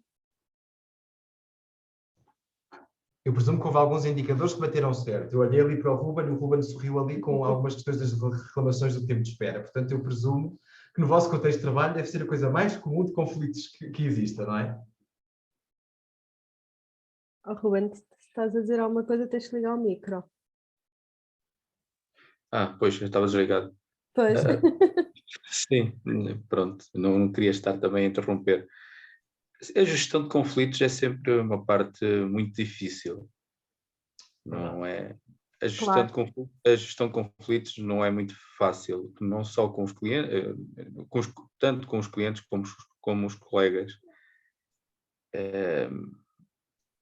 Eu presumo que houve alguns indicadores que bateram certo. Eu olhei ali para o Ruben sorriu ali com algumas questões das reclamações do tempo de espera. Portanto, eu presumo que no vosso contexto de trabalho deve ser a coisa mais comum de conflitos que exista, não é? Oh, Ruben, se estás a dizer alguma coisa, tens que ligar o micro. Pois, eu estava desligado. Pois. Sim, pronto, não queria estar também a interromper. A gestão de conflitos é sempre uma parte muito difícil, não é? A gestão, Claro. a gestão de conflitos não é muito fácil, não só com os clientes, tanto com os clientes como os colegas.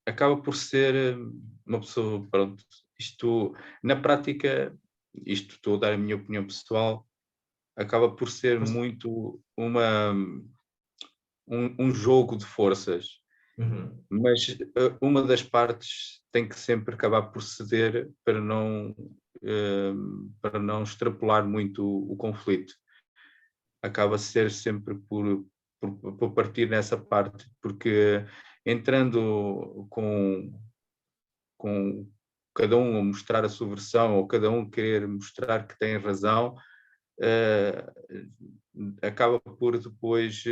Acaba por ser uma pessoa, pronto, isto, na prática, isto estou a dar a minha opinião pessoal, acaba por ser muito um jogo de forças. Uhum. Mas uma das partes tem que sempre acabar por ceder para não extrapolar muito o conflito. Acaba a ser sempre por partir nessa parte, porque entrando com cada um a mostrar a sua versão, ou cada um querer mostrar que tem razão, acaba por depois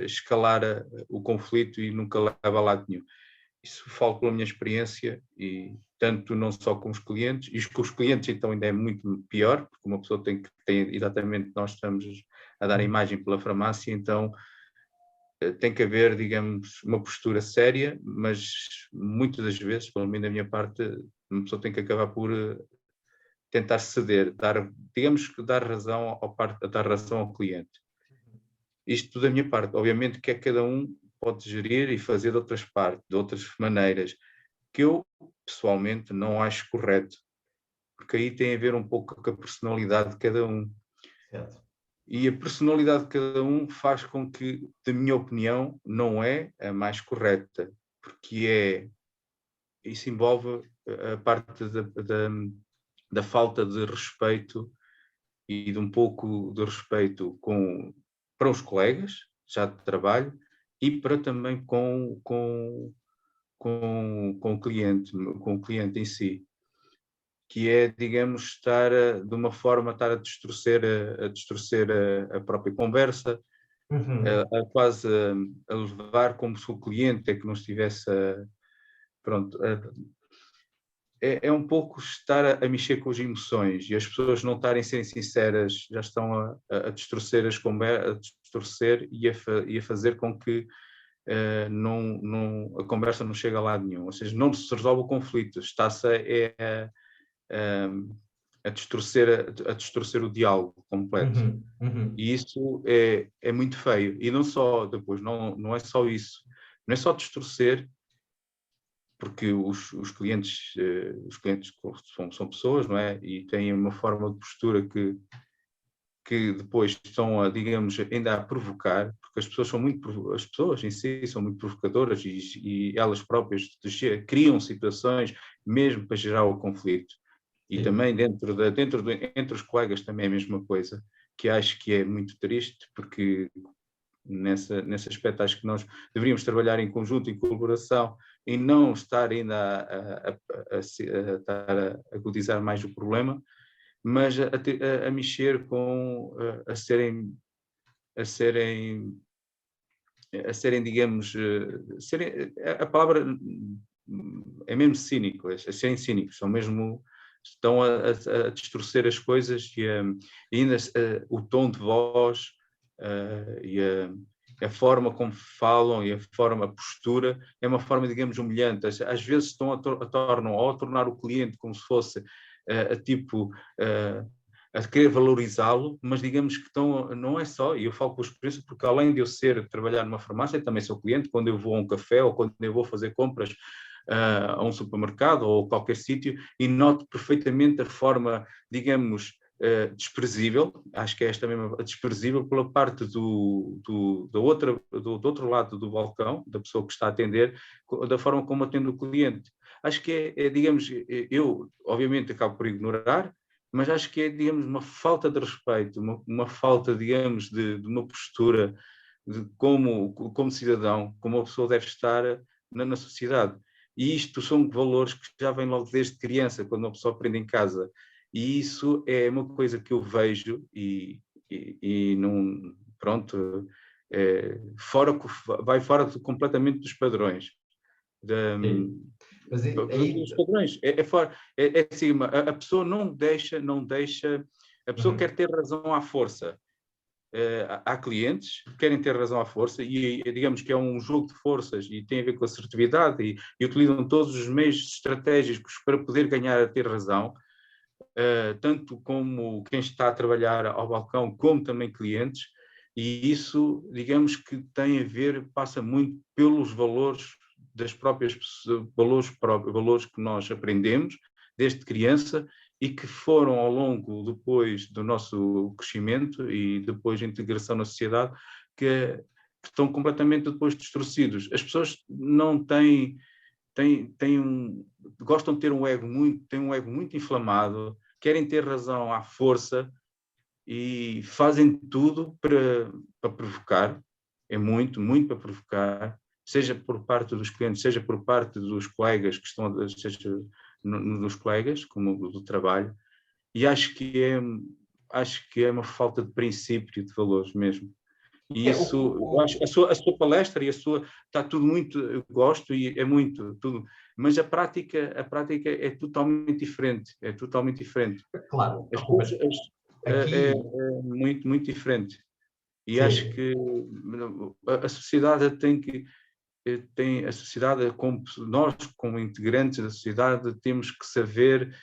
escalar o conflito e nunca leva a lado nenhum. Isso falo pela minha experiência, e tanto não só com os clientes, e com os clientes então ainda é muito pior, porque uma pessoa tem exatamente, nós estamos a dar a imagem pela farmácia, então tem que haver, digamos, uma postura séria, mas muitas das vezes, pelo menos da minha parte, uma pessoa tem que acabar por tentar ceder, digamos que dar razão ao cliente. Isto da minha parte, obviamente que cada um pode gerir e fazer de outras maneiras, que eu pessoalmente não acho correto, porque aí tem a ver um pouco com a personalidade de cada um. Certo. E a personalidade de cada um faz com que, da minha opinião, não é a mais correta, porque isso envolve a parte da falta de respeito e de um pouco de respeito para os colegas, já de trabalho, e para também com o cliente em si, que é, digamos, estar de uma forma a distorcer a própria conversa, quase a levar como se o cliente é que não estivesse pronto. É um pouco estar a mexer com as emoções, e as pessoas não estarem a serem sinceras, já estão a distorcer a distorcer e a fazer com que a conversa não chegue a lado nenhum, ou seja, não se resolve o conflito, está-se a distorcer o diálogo completo. E isso é muito feio. E não só, depois, não é só isso, não é só distorcer, porque os clientes são pessoas, não é? E têm uma forma de postura que depois estão digamos, ainda a provocar, porque as pessoas em si são muito provocadoras, e elas próprias criam situações mesmo para gerar o conflito. E Sim. também entre os colegas também é a mesma coisa, que acho que é muito triste, porque nesse aspecto acho que nós deveríamos trabalhar em conjunto, em colaboração, e não estar ainda a agudizar mais o problema, mas a mexer com, a serem a serem, digamos, a palavra é mesmo cínico, a serem cínicos, são mesmo, estão a distorcer as coisas e ainda o tom de voz e a forma como falam e a postura é uma forma, digamos, humilhante. Às vezes estão a tornar o cliente como se fosse a querer valorizá-lo, mas digamos que não é só, e eu falo por experiência, porque além de eu trabalhar numa farmácia, também sou cliente, quando eu vou a um café ou quando eu vou fazer compras a um supermercado ou qualquer sítio, e noto perfeitamente a forma, digamos, desprezível, acho que é esta mesma, desprezível pela parte do outro lado do balcão, da pessoa que está a atender, da forma como atende o cliente. Acho que digamos, eu obviamente acabo por ignorar, mas acho que é, digamos, uma falta de respeito, uma falta, digamos, de uma postura como cidadão, como uma pessoa deve estar na sociedade. E isto são valores que já vêm logo desde criança, quando uma pessoa aprende em casa. E isso é uma coisa que eu vejo e não, pronto, vai fora completamente dos padrões. Mas aí... Os padrões, assim, a pessoa não deixa, a pessoa quer ter razão à força. Há clientes que querem ter razão à força e digamos que é um jogo de forças e tem a ver com assertividade e utilizam todos os meios estratégicos para poder ganhar a ter razão, tanto como quem está a trabalhar ao balcão, como também clientes, e isso, digamos que tem a ver, passa muito pelos valores das próprias valores que nós aprendemos desde criança e que foram ao longo depois do nosso crescimento e depois da integração na sociedade que estão completamente depois distorcidos. As pessoas não gostam de ter têm um ego muito inflamado, querem ter razão à força e fazem tudo para provocar, é muito para provocar, seja por parte dos clientes, seja por parte dos colegas que estão, seja dos colegas, como do trabalho, e acho que é uma falta de princípio e de valores mesmo. E isso, eu acho, a sua palestra e está tudo muito, eu gosto e é muito, tudo, mas a prática é totalmente diferente, Claro. As coisas é muito diferente. E acho que a sociedade a sociedade, nós como integrantes da sociedade, temos que saber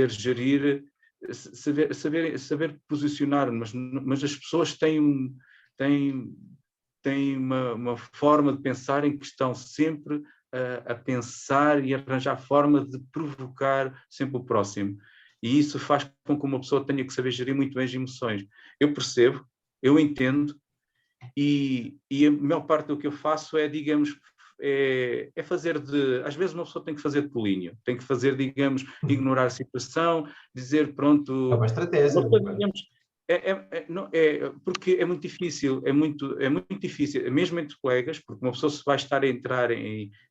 gerir, saber posicionar, mas as pessoas têm uma forma de pensar em que estão sempre a pensar e arranjar forma de provocar sempre o próximo. E isso faz com que uma pessoa tenha que saber gerir muito bem as emoções. Eu percebo, eu entendo, e a maior parte do que eu faço é, digamos, fazer às vezes uma pessoa tem que fazer de polinho, tem que fazer, digamos, ignorar a situação, dizer pronto... É uma estratégia. Digamos, porque é muito difícil, é muito difícil, mesmo entre colegas, porque uma pessoa se vai estar a entrar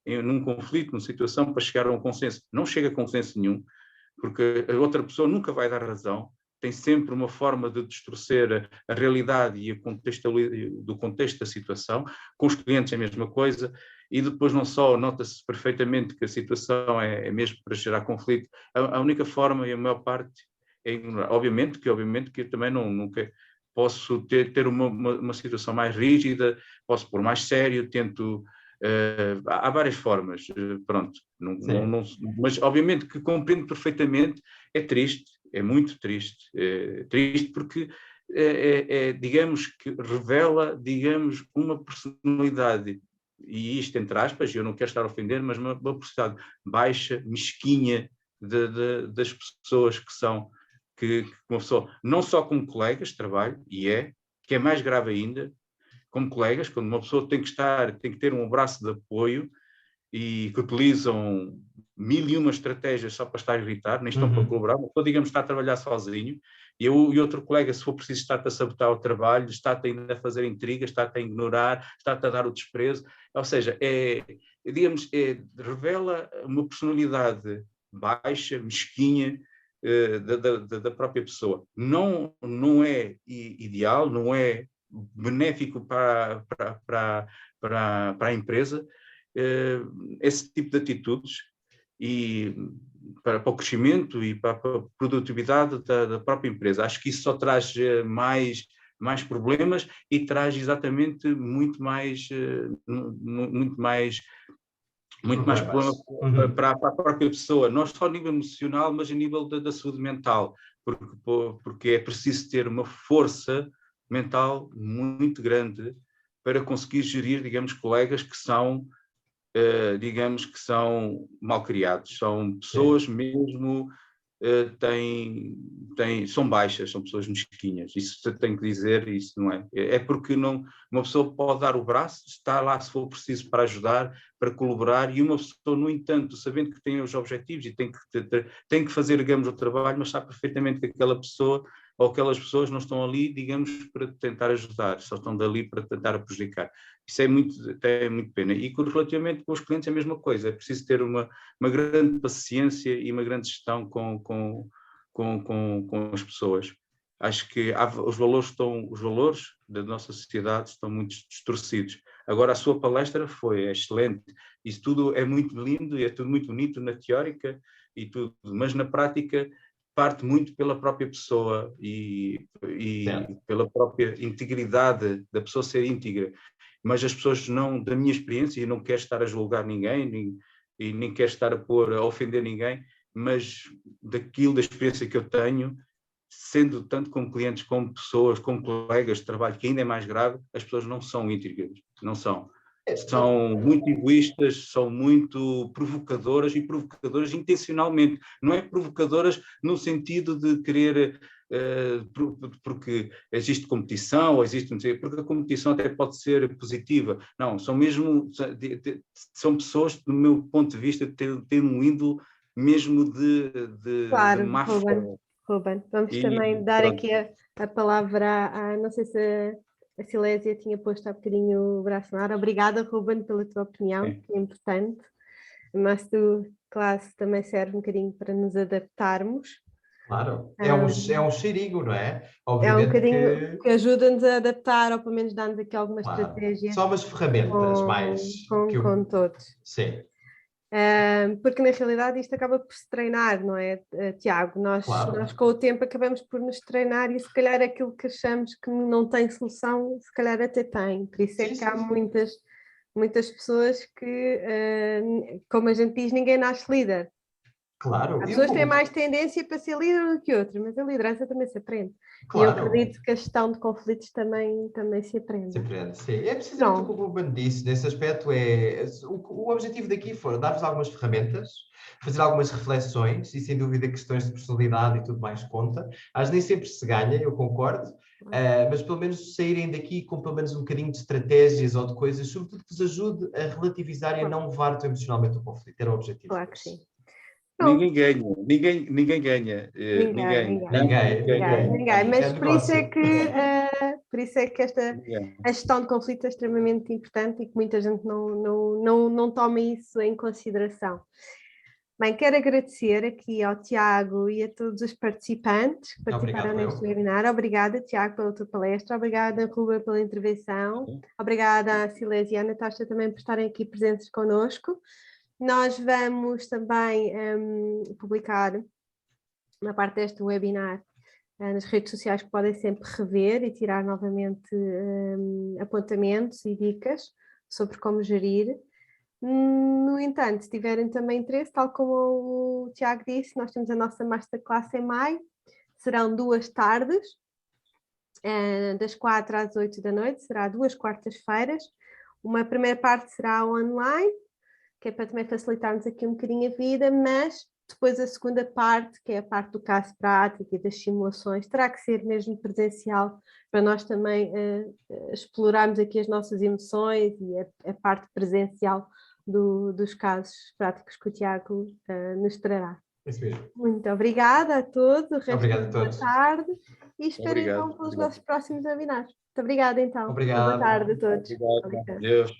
num conflito, numa situação, para chegar a um consenso, não chega a consenso nenhum, porque a outra pessoa nunca vai dar razão, tem sempre uma forma de distorcer a realidade e do contexto da situação. Com os clientes é a mesma coisa, e depois não só nota-se perfeitamente que a situação é mesmo para gerar conflito, a única forma, e a maior parte, é ignorar. Obviamente que eu também nunca posso ter uma situação mais rígida, posso pôr mais sério, tento... há várias formas, pronto. Mas obviamente que compreendo perfeitamente, é triste, é muito triste. É triste porque, digamos, que revela, digamos, uma personalidade, e isto entre aspas, eu não quero estar a ofender, mas uma personalidade baixa, mesquinha das pessoas que uma pessoa, não só como colegas de trabalho, que é mais grave ainda, como colegas, quando uma pessoa tem que ter um abraço de apoio e que utilizam 1001 estratégias só para estar a irritar, nem estão para colaborar, uma pessoa, digamos, está a trabalhar sozinho, e outro colega, se for preciso, está-te a sabotar o trabalho, está-te ainda a fazer intrigas, está-te a ignorar, está-te a dar o desprezo, ou seja, digamos, revela uma personalidade baixa, mesquinha, da própria pessoa. Não é ideal, não é benéfico para a empresa, esse tipo de atitudes e para o crescimento e para a produtividade da própria empresa. Acho que isso só traz mais problemas e traz exatamente muito mais problema para a própria pessoa, não só a nível emocional, mas a nível da saúde mental, porque é preciso ter uma força mental muito grande para conseguir gerir, digamos, colegas que são, mal criados, são pessoas mesmo, são baixas, são pessoas mesquinhas, isso eu tenho que dizer, isso não é. É porque uma pessoa pode dar o braço, está lá se for preciso para ajudar, para colaborar, e uma pessoa, no entanto, sabendo que tem os objetivos e tem que fazer, digamos, o trabalho, mas sabe perfeitamente que aquela pessoa ou aquelas pessoas não estão ali, digamos, para tentar ajudar, só estão dali para tentar prejudicar. Isso é muito pena. E relativamente com os clientes é a mesma coisa, é preciso ter uma grande paciência e uma grande gestão com as pessoas. Acho que os valores da nossa sociedade estão muito distorcidos. Agora, a sua palestra foi excelente. Isso tudo é muito lindo e é tudo muito bonito na teórica e tudo, mas na prática parte muito pela própria pessoa e pela própria integridade da pessoa ser íntegra. Mas as pessoas não, da minha experiência, e não quero estar a julgar ninguém, nem quero estar a ofender ninguém, mas da experiência que eu tenho, sendo tanto como clientes, como pessoas, como colegas de trabalho, que ainda é mais grave, as pessoas não são íntegras, não são. São muito egoístas, são muito provocadoras e provocadoras intencionalmente. Não é provocadoras no sentido de querer, porque existe competição, ou porque a competição até pode ser positiva. Não, são pessoas, do meu ponto de vista, têm um índole mesmo de má fé. Ruben, vamos também dar aqui a palavra não sei se a Silésia tinha posto há bocadinho o braço no ar. Obrigada, Ruben, pela tua opinião, que é importante. Mas tu, classe, também serve um bocadinho para nos adaptarmos. Claro, é um xerigo, não é? Obviamente é um bocadinho que ajuda-nos a adaptar, ou pelo menos dá-nos aqui alguma estratégia. São umas ferramentas com todos. Sim. Porque na realidade isto acaba por se treinar, não é, Tiago? Nós com o tempo acabamos por nos treinar e se calhar aquilo que achamos que não tem solução, se calhar até tem. Por isso é que há muitas pessoas que, como a gente diz, ninguém nasce líder. Claro. As pessoas têm mais tendência para ser líder do que outras, mas a liderança também se aprende. Claro. E eu acredito que a gestão de conflitos também se aprende. Se aprende, sim. É precisamente o que o Ruben disse, nesse aspecto o objetivo daqui foi dar-vos algumas ferramentas, fazer algumas reflexões e sem dúvida questões de personalidade e tudo mais conta. Às vezes nem sempre se ganha, eu concordo, mas pelo menos saírem daqui com pelo menos um bocadinho de estratégias ou de coisas, sobretudo que vos ajude a relativizar e a não levar tão emocionalmente o conflito. Era o objetivo. Claro que sim. Ninguém ganha. Ninguém. Mas por isso é que a gestão de conflito é extremamente importante e que muita gente não toma isso em consideração. Bem, quero agradecer aqui ao Tiago e a todos os participantes que participaram neste webinar. Obrigada, Tiago, pela tua palestra. Obrigada, Ruben, pela intervenção. Obrigada à Silésia e à Natasha também por estarem aqui presentes connosco. Nós vamos também publicar, na parte deste webinar, nas redes sociais, que podem sempre rever e tirar novamente apontamentos e dicas sobre como gerir. No entanto, se tiverem também interesse, tal como o Tiago disse, nós temos a nossa Masterclass em maio, serão 2 tardes, das 4 às 8 da noite, será 2 quartas-feiras. Uma primeira parte será online, que é para também facilitarmos aqui um bocadinho a vida, mas depois a segunda parte, que é a parte do caso prático e das simulações, terá que ser mesmo presencial, para nós também explorarmos aqui as nossas emoções e a parte presencial dos casos práticos que o Tiago nos trará. Isso mesmo. Muito obrigada a todos, Obrigado a todos. Boa tarde e espero então pelos nossos próximos webinars. Muito obrigada então. Obrigado. Boa tarde a todos. Obrigado. Adeus.